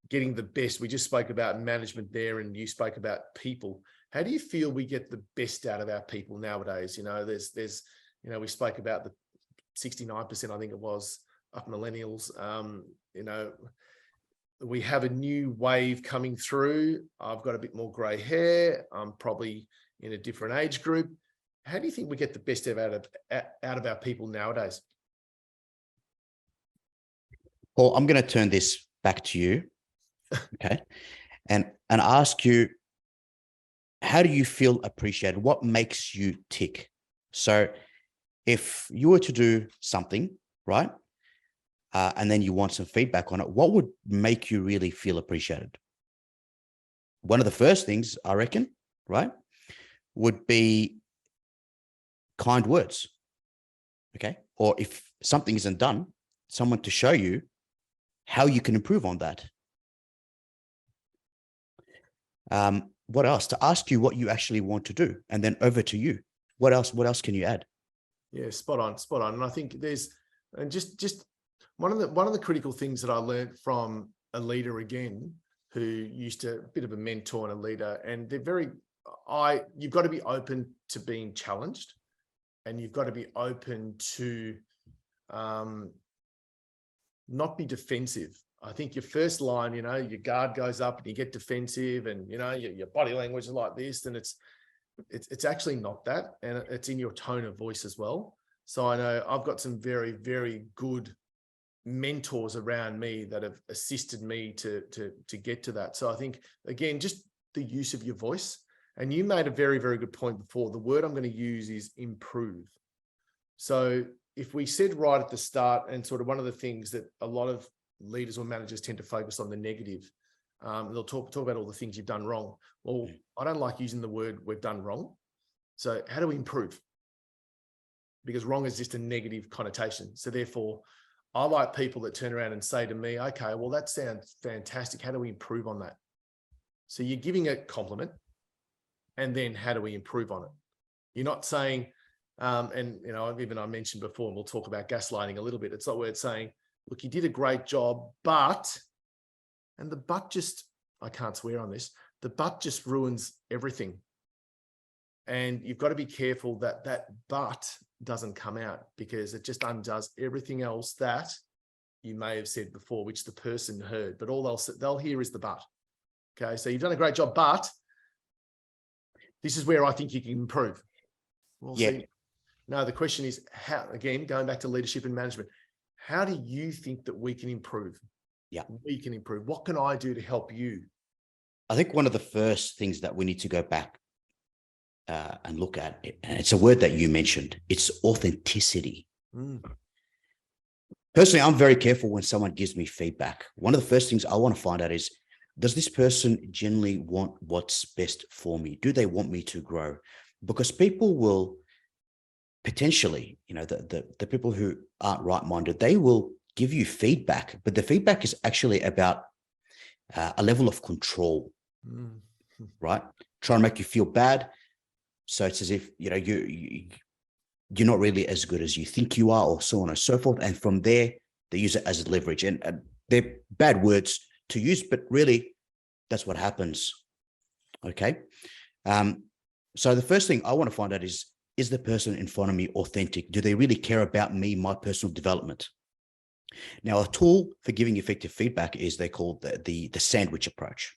getting the best? We just spoke about management there, and you spoke about people. How do you feel we get the best out of our people nowadays? We spoke about the 69%, I think it was, of millennials. We have a new wave coming through. I've got a bit more gray hair. I'm probably in a different age group. How do you think we get the best out of our people nowadays? Paul, I'm going to turn this back to you, okay, and ask you, how do you feel appreciated? What makes you tick? So if you were to do something, right, and then you want some feedback on it, what would make you really feel appreciated? One of the first things, I reckon, right, would be kind words, okay? Or if something isn't done, someone to show you how you can improve on that. What else? To ask you what you actually want to do, and then over to you. What else can you add? Yeah, spot on. And I think just one of the critical things that I learned from a leader, again, who used to, a bit of a mentor and a leader, and you've got to be open to being challenged, and you've got to be open to not be defensive. I think your first line, your guard goes up and you get defensive, and your body language is like this, and it's actually not that, and it's in your tone of voice as well. So I know I've got some very, very good mentors around me that have assisted me to get to that. So I think, again, just the use of your voice. And you made a very, very good point before. The word I'm going to use is improve. So if we said right at the start, and sort of one of the things that a lot of leaders or managers tend to focus on, the negative, they'll talk about all the things you've done wrong. Well, I don't like using the word we've done wrong. So how do we improve? Because wrong is just a negative connotation. So therefore, I like people that turn around and say to me, okay, well, that sounds fantastic. How do we improve on that? So you're giving a compliment, and then how do we improve on it? You're not saying, even I mentioned before, and we'll talk about gaslighting a little bit. It's not where it's saying, look, you did a great job, but, and the but just, I can't swear on this, the but just ruins everything. And you've got to be careful that that but doesn't come out, because it just undoes everything else that you may have said before, which the person heard, but all they'll hear is the but. Okay, so you've done a great job, but this is where I think you can improve. Well, yeah. See, no, the question is how, again, going back to leadership and management, how do you think that we can improve? Yeah. We can improve. What can I do to help you? I think one of the first things that we need to go back and look at, and it's a word that you mentioned, it's authenticity. Personally, I'm very careful when someone gives me feedback. One of the first things I want to find out is, does this person genuinely want what's best for me? Do they want me to grow? Because people will potentially, the people who aren't right-minded, they will give you feedback, but the feedback is actually about a level of control, right? Try and make you feel bad. So it's as if, you're not really as good as you think you are, or so on and so forth. And from there, they use it as leverage. And they're bad words to use, but really that's what happens. Okay. So the first thing I want to find out is the person in front of me authentic? Do they really care about me, my personal development? Now, a tool for giving effective feedback is they call the sandwich approach,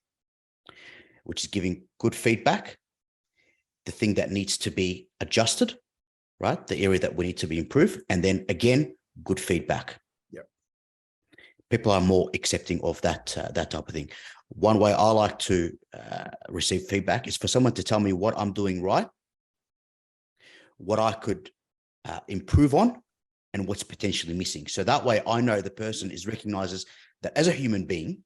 which is giving good feedback, the thing that needs to be adjusted, right? The area that we need to be improved. And then again, good feedback. Yep. People are more accepting of that type of thing. One way I like to receive feedback is for someone to tell me what I'm doing right, what I could improve on, and what's potentially missing. So that way I know the person recognizes that as a human being,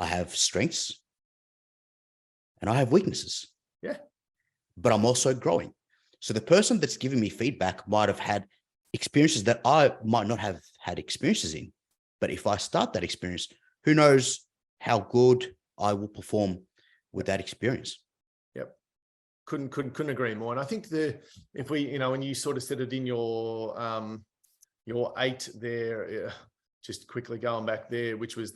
I have strengths and I have weaknesses. Yeah. But I'm also growing. So the person that's giving me feedback might have had experiences that I might not have had experiences in. But if I start that experience, who knows how good I will perform with that experience. Yep. Couldn't agree more. And I think if we, when you sort of said it in your 8 there, just quickly going back there, which was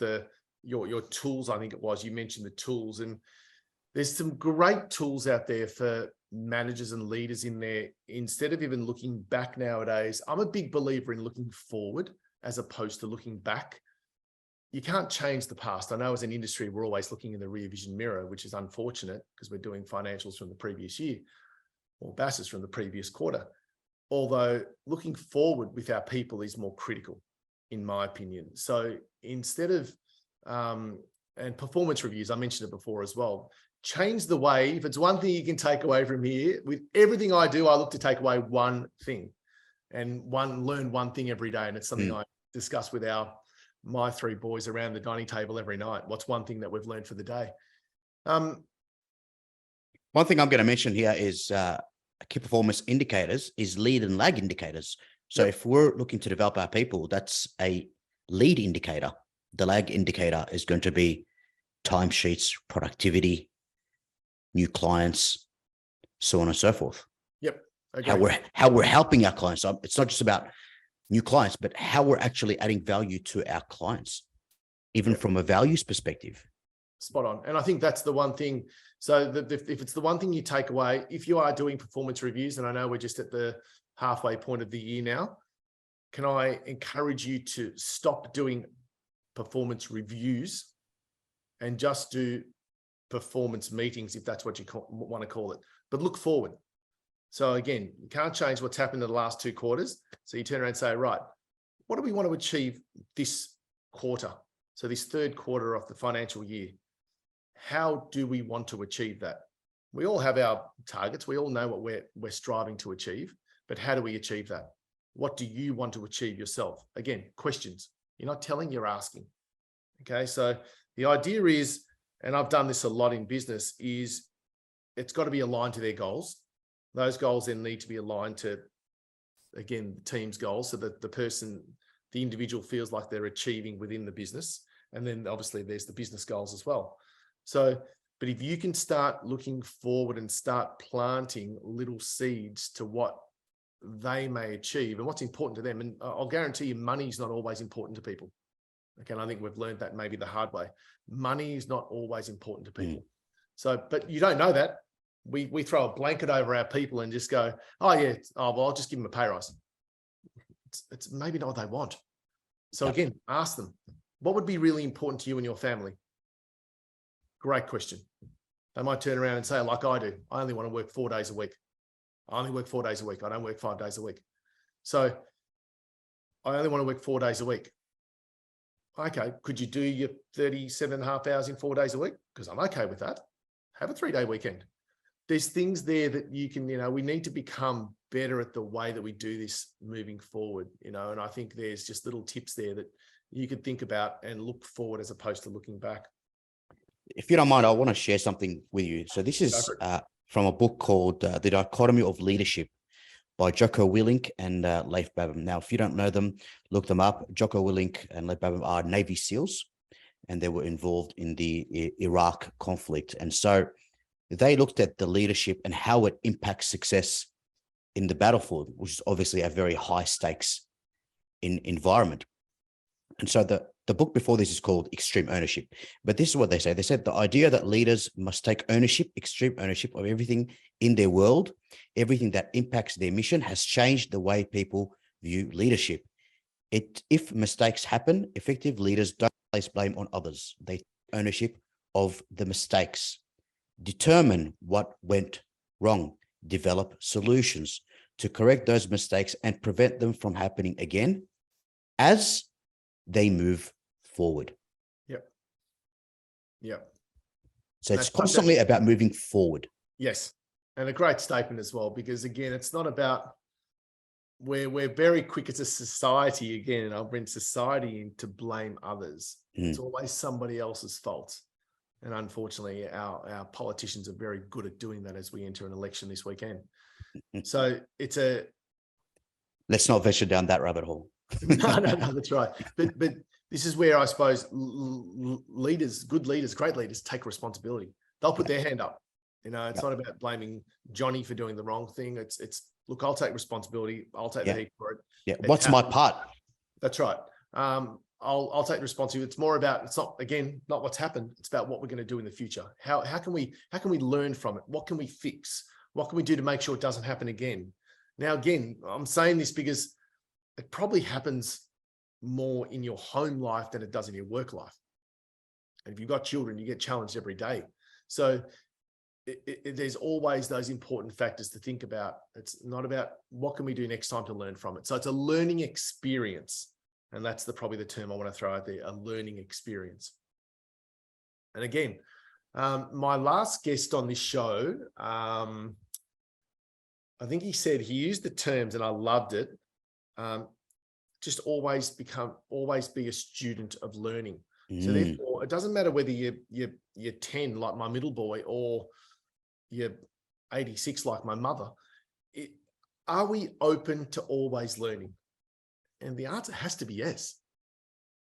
your tools, I think it was, you mentioned the tools, and there's some great tools out there for managers and leaders in there. Instead of even looking back nowadays, I'm a big believer in looking forward as opposed to looking back. You can't change the past. I know as an industry, we're always looking in the rear vision mirror, which is unfortunate because we're doing financials from the previous year or BASs from the previous quarter. Although looking forward with our people is more critical, in my opinion. So instead of, and performance reviews, I mentioned it before as well, change the way, if it's one thing you can take away from here, with everything I do, I look to take away one thing and learn one thing every day. And it's something I discuss with my 3 boys around the dining table every night. What's one thing that we've learned for the day? One thing I'm going to mention here is key performance indicators is lead and lag indicators. So if we're looking to develop our people, that's a lead indicator. The lag indicator is going to be timesheets, productivity, new clients, so on and so forth. Yep. How we're helping our clients. So it's not just about new clients, but how we're actually adding value to our clients, even from a values perspective. Spot on. And I think that's the one thing. So if it's the one thing you take away, if you are doing performance reviews, and I know we're just at the halfway point of the year now, can I encourage you to stop doing performance reviews and just do performance meetings, if that's what you want to call it, but look forward. So again, you can't change what's happened in the last 2 quarters. So you turn around and say, right, what do we want to achieve this quarter? So this 3rd quarter of the financial year, how do we want to achieve that? We all have our targets. We all know what we're striving to achieve, but how do we achieve that? What do you want to achieve yourself? Again, questions. You're not telling, you're asking. Okay. So the idea is, and I've done this a lot in business, is it's got to be aligned to their goals. Those goals then need to be aligned to, again, the team's goals, so that the individual feels like they're achieving within the business. And then obviously there's the business goals as well. So, but if you can start looking forward and start planting little seeds to what they may achieve and what's important to them, and I'll guarantee you money is not always important to people. Okay, and I think we've learned that maybe the hard way. Money is not always important to people. So, but you don't know that. We throw a blanket over our people and just go, oh yeah, well, I'll just give them a pay rise. It's maybe not what they want. So again, ask them, what would be really important to you and your family? Great question. They might turn around and say, like I do, I only want to work 4 days a week. I only work 4 days a week. I don't work 5 days a week. So I only want to work 4 days a week. Okay, could you do your 37.5 hours in 4 days a week? Because I'm okay with that. Have a 3-day weekend. There's things there that you can, we need to become better at the way that we do this moving forward, and I think there's just little tips there that you could think about and look forward as opposed to looking back. If you don't mind, I want to share something with you. So this is from a book called The Dichotomy of Leadership by Jocko Willink and Leif Babin. Now, if you don't know them, look them up. Jocko Willink and Leif Babin are Navy SEALs, and they were involved in the Iraq conflict. And so they looked at the leadership and how it impacts success in the battlefield, which is obviously a very high stakes environment. And so the book before this is called Extreme Ownership. But this is what they say. They said the idea that leaders must take ownership, extreme ownership of everything in their world, everything that impacts their mission, has changed the way people view leadership. If mistakes happen, effective leaders don't place blame on others. They take ownership of the mistakes, determine what went wrong, develop solutions to correct those mistakes and prevent them from happening again as they move forward. Yep. So it's constantly about moving forward. Yes. And a great statement as well, because again, it's not about we're very quick as a society, again, and I'll bring society in to blame others. It's always somebody else's fault. And unfortunately, our politicians are very good at doing that as we enter an election this weekend. So let's not venture down that rabbit hole. No, that's right. But this is where I suppose leaders, good leaders, great leaders take responsibility. They'll put their hand up. You know, it's not about blaming Johnny for doing the wrong thing. It's look, I'll take responsibility. I'll take the heat for it. Yeah. What's my part? That's right. I'll take the responsibility. It's more about, it's not, again, not what's happened. It's about what we're going to do in the future. How can we learn from it? What can we fix? What can we do to make sure it doesn't happen again? Now, again, I'm saying this because it probably happens more in your home life than it does in your work life. And if you've got children, you get challenged every day. So there's always those important factors to think about. It's not about what can we do next time to learn from it. So it's a learning experience. And that's probably the term I want to throw out there, a learning experience. And again, my last guest on this show, I think he said, he used the terms and I loved it. Just always be a student of learning. So therefore, it doesn't matter whether you're 10 like my middle boy or you're 86 like my mother. Are we open to always learning? And the answer has to be yes.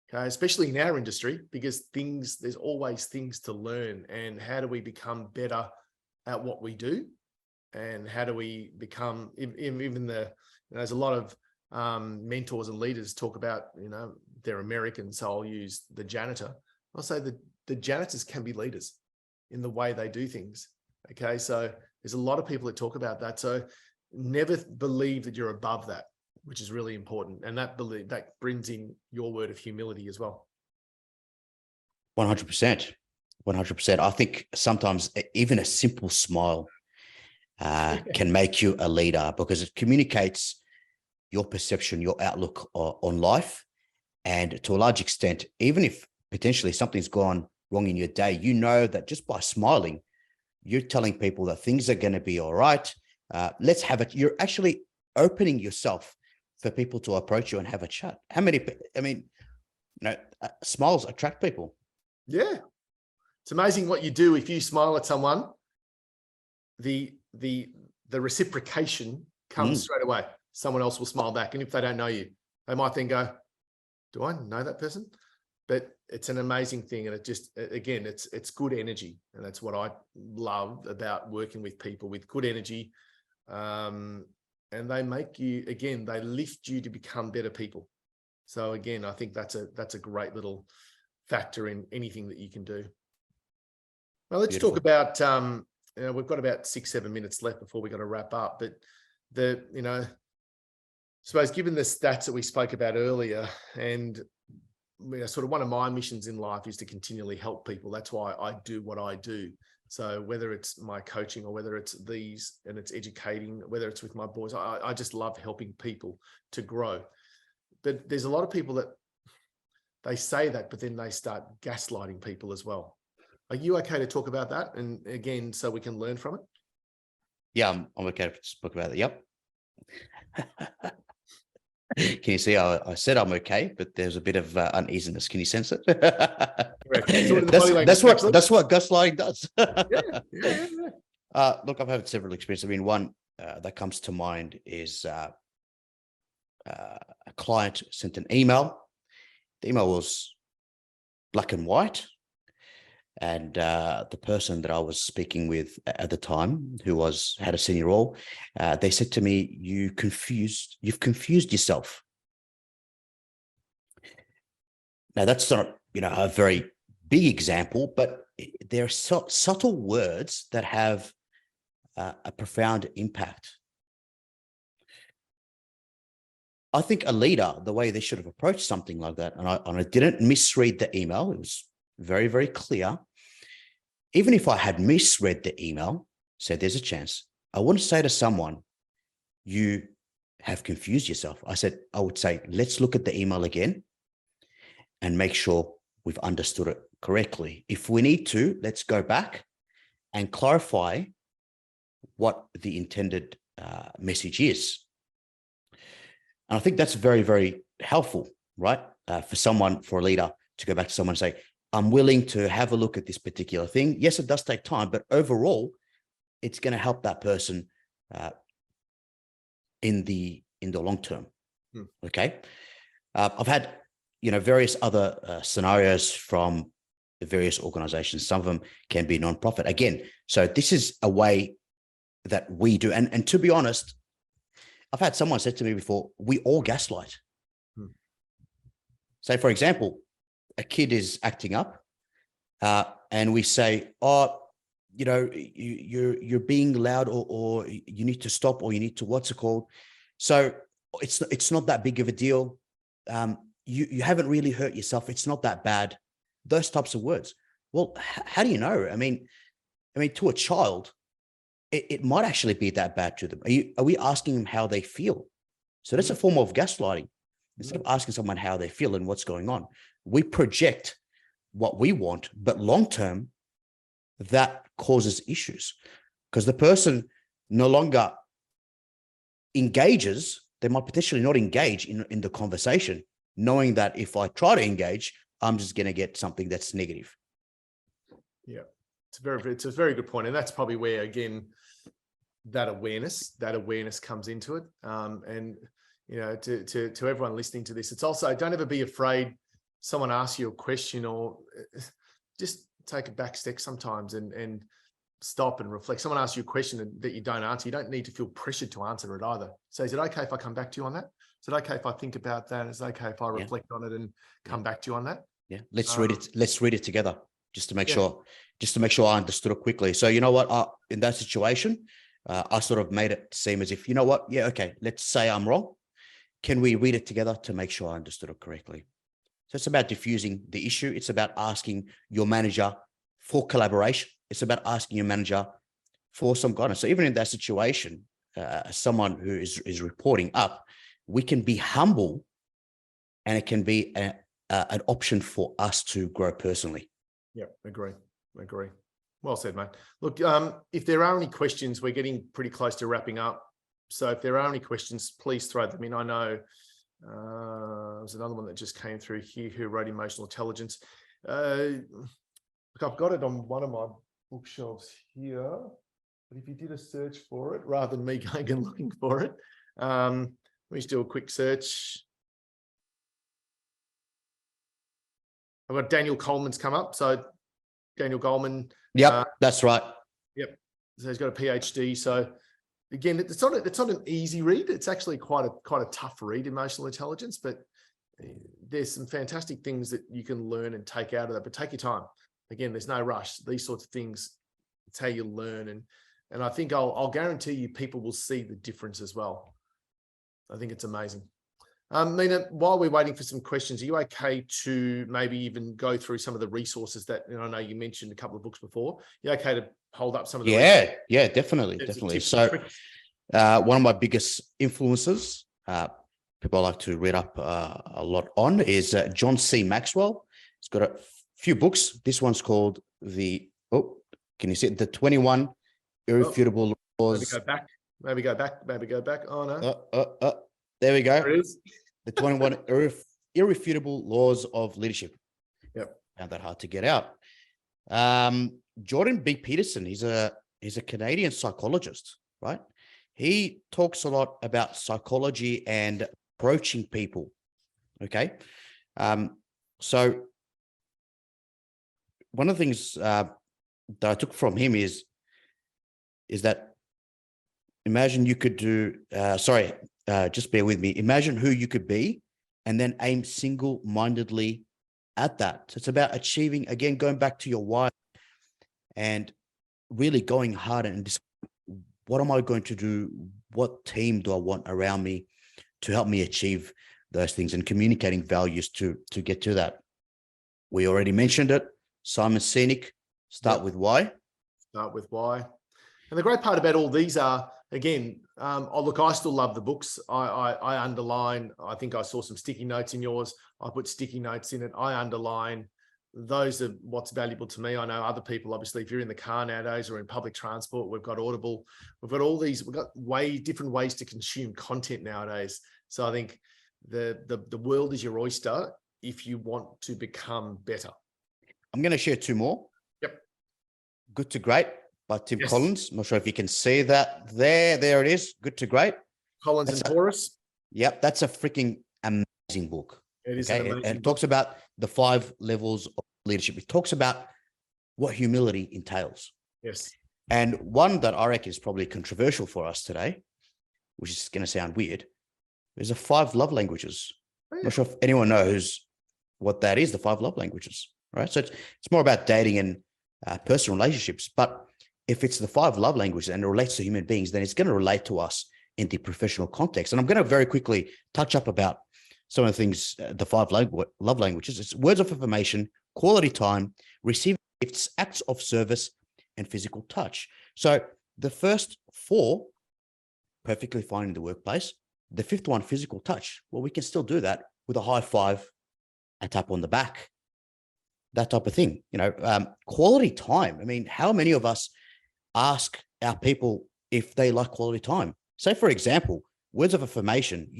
Okay, especially in our industry, because there's always things to learn. And how do we become better at what we do? And how do we become even there's a lot of mentors and leaders talk about, they're American, so I'll use the janitor. I'll say the janitors can be leaders in the way they do things. Okay, so there's a lot of people that talk about that. So never believe that you're above that, which is really important. And that brings in your word of humility as well. 100%. 100%. I think sometimes even a simple smile can make you a leader, because it communicates your perception, your outlook on life. And to a large extent, even if potentially something's gone wrong in your day, you know that just by smiling, you're telling people that things are going to be all right. Let's have it. You're actually opening yourself for people to approach you and have a chat. Smiles attract people. Yeah. It's amazing what you do. If you smile at someone, the reciprocation comes straight away. Someone else will smile back. And if they don't know you, they might then go, do I know that person? But it's an amazing thing. And it just, again, it's good energy. And that's what I love about working with people with good energy. And they make you, again, they lift you to become better people. So again, I think that's a great little factor in anything that you can do. Well, let's talk about, we've got about 6-7 minutes left before we got to wrap up, but I suppose given the stats that we spoke about earlier, and sort of one of my missions in life is to continually help people. That's why I do what I do. So whether it's my coaching or whether it's these and it's educating, whether it's with my boys, I just love helping people to grow. But there's a lot of people that they say that, but then they start gaslighting people as well. Are you okay to talk about that? And again, so we can learn from it? Yeah, I'm okay to speak about it. Yep. Can you see I said I'm okay, but there's a bit of uneasiness. Can you sense it? That's what gaslighting does. Look, I've had several experiences. I mean, one that comes to mind is a client sent an email. The email was black and white. And the person that I was speaking with at the time, who had a senior role, they said to me, you've confused yourself. Now, that's not, a very big example, but there are subtle words that have a profound impact. I think a leader, the way they should have approached something like that, and I didn't misread the email, it was very, very clear. Even if I had misread the email, said there's a chance, I wouldn't say to someone, you have confused yourself. I would say, let's look at the email again and make sure we've understood it correctly. If we need to, let's go back and clarify what the intended message is. And I think that's very, very helpful, right? For a leader to go back to someone and say, I'm willing to have a look at this particular thing. Yes, it does take time, but overall, it's going to help that person in the long term. Okay. I've had various other scenarios from the various organizations. Some of them can be nonprofit. Again, so this is a way that we do. And to be honest, I've had someone said to me before, we all gaslight. Say, for example, a kid is acting up and we say, oh, you're being loud, or you need to stop, or you need to, what's it called? So it's not that big of a deal. You haven't really hurt yourself. It's not that bad. Those types of words. Well, how do you know? I mean, to a child, it might actually be that bad to them. Are we asking them how they feel? So that's a form of gaslighting. Instead of asking someone how they feel and what's going on, we project what we want, but long-term, that causes issues because the person no longer engages. They might potentially not engage in the conversation, knowing that if I try to engage, I'm just going to get something that's negative. Yeah, it's a very good point. And that's probably where, again, that awareness comes into it. And, to everyone listening to this, it's also, don't ever be afraid someone asks you a question, or just take a back step sometimes and stop and reflect. Someone asks you a question that you don't answer. You don't need to feel pressured to answer it either. So is it okay if I come back to you on that? Is it okay if I think about that? Is it okay if I reflect on it and come back to you on that? Yeah. Let's read it. Let's read it together just to make sure I understood it quickly. So you know what, in that situation, I sort of made it seem as if, yeah, okay, let's say I'm wrong. Can we read it together to make sure I understood it correctly? So it's about diffusing the issue. It's about asking your manager for collaboration. It's about asking your manager for some guidance. So even in that situation, someone who is reporting up, we can be humble, and it can be an option for us to grow personally. Yeah, agree. Well said, mate. Look, if there are any questions, we're getting pretty close to wrapping up. So if there are any questions, please throw them in. I know there's another one that just came through here who wrote emotional intelligence. Look, I've got it on one of my bookshelves here, but if you did a search for it, rather than me going and looking for it, let me just do a quick search. I've got Daniel Coleman's come up. So Daniel Goleman. Yep, that's right. Yep. So he's got a PhD. So again, it's not an easy read. It's actually quite a tough read, emotional intelligence, but there's some fantastic things that you can learn and take out of that, but take your time. Again, there's no rush. These sorts of things, it's how you learn. And I think I'll guarantee you people will see the difference as well. I think it's amazing. Mina, while we're waiting for some questions, are you okay to maybe even go through some of the resources that, I know you mentioned a couple of books before. You okay to hold up some of the resources? Yeah, definitely. So one of my biggest influences, people I like to read up a lot on, is John C. Maxwell. He's got a few books. This one's called can you see it? The 21 Irrefutable Laws. Maybe go back. Oh, no. There we go. There it is. The 21 Irrefutable Laws of Leadership. Yep. Found that hard to get out. Jordan B. Peterson, he's a Canadian psychologist, right? He talks a lot about psychology and approaching people. Okay. So one of the things that I took from him is that imagine you could do, just bear with me. Imagine who you could be and then aim single-mindedly at that. So it's about achieving, again, going back to your why and really going hard and decide, what am I going to do? What team do I want around me to help me achieve those things, and communicating values to get to that. We already mentioned it. Simon Sinek, start with why. Start with why. And the great part about all these are, again, look, I still love the books. I underline. I think I saw some sticky notes in yours. I put sticky notes in it. I underline. Those are what's valuable to me. I know other people, obviously, if you're in the car nowadays or in public transport, we've got Audible. We've got all these, we've got different ways to consume content nowadays. So I think the world is your oyster if you want to become better. I'm going to share two more. Yep. Good to Great by Tim Collins. I'm not sure if you can see that there. There it is. Good to Great. Collins and Porras. Yep. That's a freaking amazing book. It is an Okay. And amazing it talks about the 5 levels of leadership. It talks about what humility entails. Yes. And one that I reckon is probably controversial for us today, which is going to sound weird, is the 5 love languages. Oh, I'm yeah. not sure if anyone knows what that is, the 5 love languages, right? So it's more about dating and personal relationships. But if it's the 5 love languages and it relates to human beings, then it's going to relate to us in the professional context. And I'm going to very quickly touch up about some of the things, the 5 love languages. It's words of affirmation, quality time, receiving gifts, acts of service, and physical touch. So the first 4, perfectly fine in the workplace. The 5th one, physical touch. Well, we can still do that with a high five, a tap on the back, that type of thing. Quality time. I mean, how many of us ask our people if they like quality time? Say, for example, words of affirmation.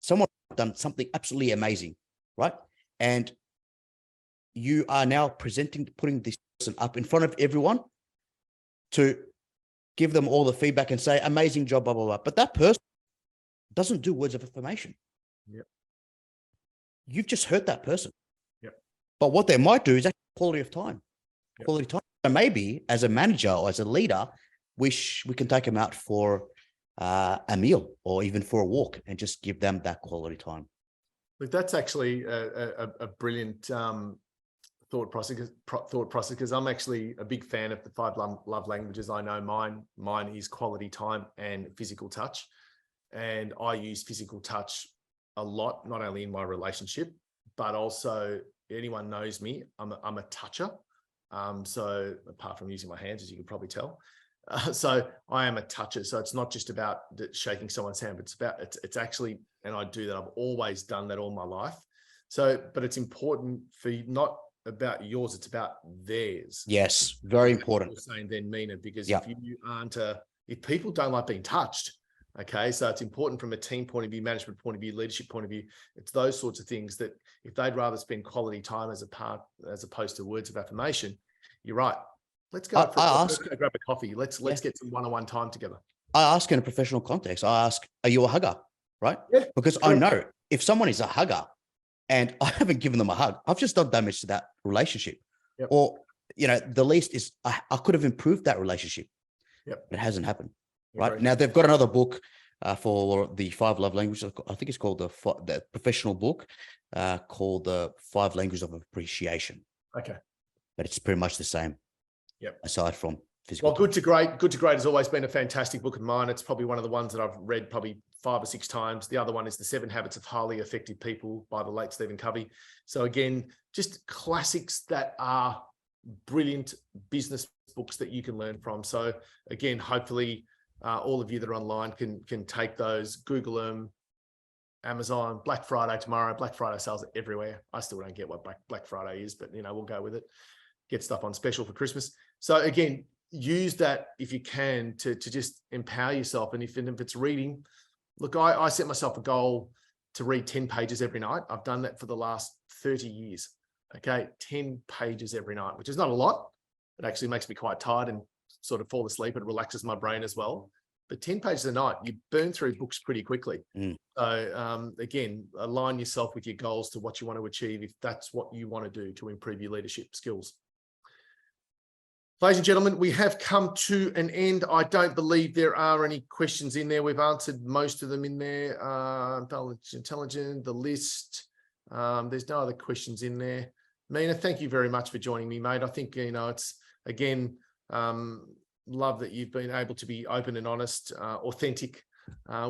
Someone done something absolutely amazing, right? And you are now putting this person up in front of everyone to give them all the feedback and say, amazing job, blah, blah, blah. But that person doesn't do words of affirmation. Yep. You've just hurt that person. Yep. But what they might do is actually quality of time. Yep. Quality time. So maybe as a manager or as a leader, we can take them out for a meal or even for a walk and just give them that quality time. Look, that's actually a brilliant thought process because I'm actually a big fan of the 5 love languages. I know mine is quality time and physical touch. And I use physical touch a lot, not only in my relationship, but also anyone knows me, I'm a toucher. So apart from using my hands, as you can probably tell, so I am a toucher. So it's not just about shaking someone's hand, but it's actually, and I do that. I've always done that all my life. So, but it's important for you, not about yours, it's about theirs. Yes, very important. You're saying then, Mina, because Yep. if you aren't if people don't like being touched, okay, so it's important from a team point of view, management point of view, leadership point of view. It's those sorts of things that if they'd rather spend quality time as opposed to words of affirmation, you're right. Let's go let's go grab a coffee. Let's get some one-on-one time together. I ask in a professional context, I ask, are you a hugger? Right? Yeah, because sure. I know if someone is a hugger and I haven't given them a hug, I've just done damage to that relationship. Yep. Or, the least is I could have improved that relationship. Yep. It hasn't happened. You're right? Now they've got another book for the 5 love languages. I think it's called the professional book called the 5 languages of appreciation. Okay. But it's pretty much the same. Yep. Aside from physical. Well, Good to Great has always been a fantastic book of mine. It's probably one of the ones that I've read probably 5 or 6 times. The other one is The 7 Habits of Highly Effective People by the late Stephen Covey. So again, just classics that are brilliant business books that you can learn from. So again, hopefully all of you that are online can take those, Google them, Amazon, Black Friday tomorrow. Black Friday sales are everywhere. I still don't get what Black Friday is, but we'll go with it. Get stuff on special for Christmas. So again, use that if you can to just empower yourself. And if it's reading, look, I set myself a goal to read 10 pages every night. I've done that for the last 30 years. Okay, 10 pages every night, which is not a lot. It actually makes me quite tired and sort of fall asleep. It relaxes my brain as well. But 10 pages a night, you burn through books pretty quickly. So again, align yourself with your goals to what you want to achieve if that's what you want to do to improve your leadership skills. Ladies and gentlemen, we have come to an end. I don't believe there are any questions in there. We've answered most of them in there. Intelligent, the list. There's no other questions in there. Mina, thank you very much for joining me, mate. I think, it's, again, love that you've been able to be open and honest, authentic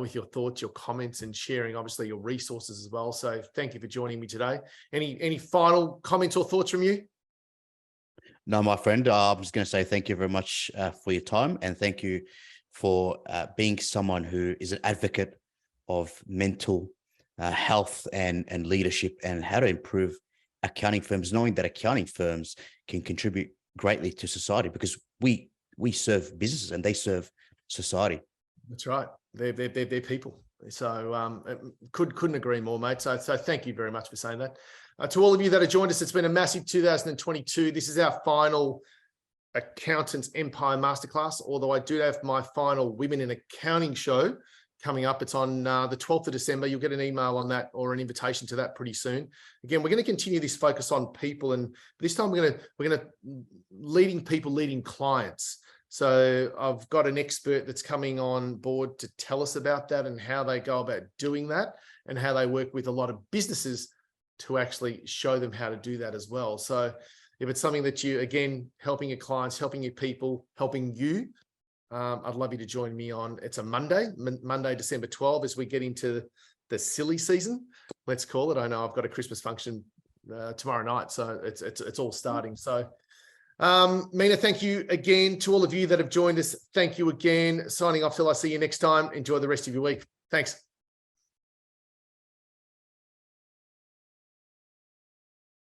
with your thoughts, your comments, and sharing, obviously, your resources as well. So thank you for joining me today. Any final comments or thoughts from you? No, my friend, I'm just going to say thank you very much for your time, and thank you for being someone who is an advocate of mental health and leadership and how to improve accounting firms, knowing that accounting firms can contribute greatly to society because we serve businesses and they serve society. That's right. They're people. So couldn't agree more, mate. So thank you very much for saying that. To all of you that have joined us, it's been a massive 2022. This is our final Accountants Empire Masterclass, although I do have my final Women in Accounting show coming up. It's on the 12th of December. You'll get an email on that or an invitation to that pretty soon. Again, we're going to continue this focus on people, and this time we're going to leading people, leading clients. So I've got an expert that's coming on board to tell us about that and how they go about doing that, and how they work with a lot of businesses to actually show them how to do that as well. So if it's something that you, again, helping your clients, helping your people, helping you, I'd love you to join me on. It's a Monday, December 12, as we get into the silly season, let's call it. I know I've got a Christmas function tomorrow night, so it's all starting. So, Mina, thank you again to all of you that have joined us. Thank you again. Signing off till I see you next time. Enjoy the rest of your week. Thanks.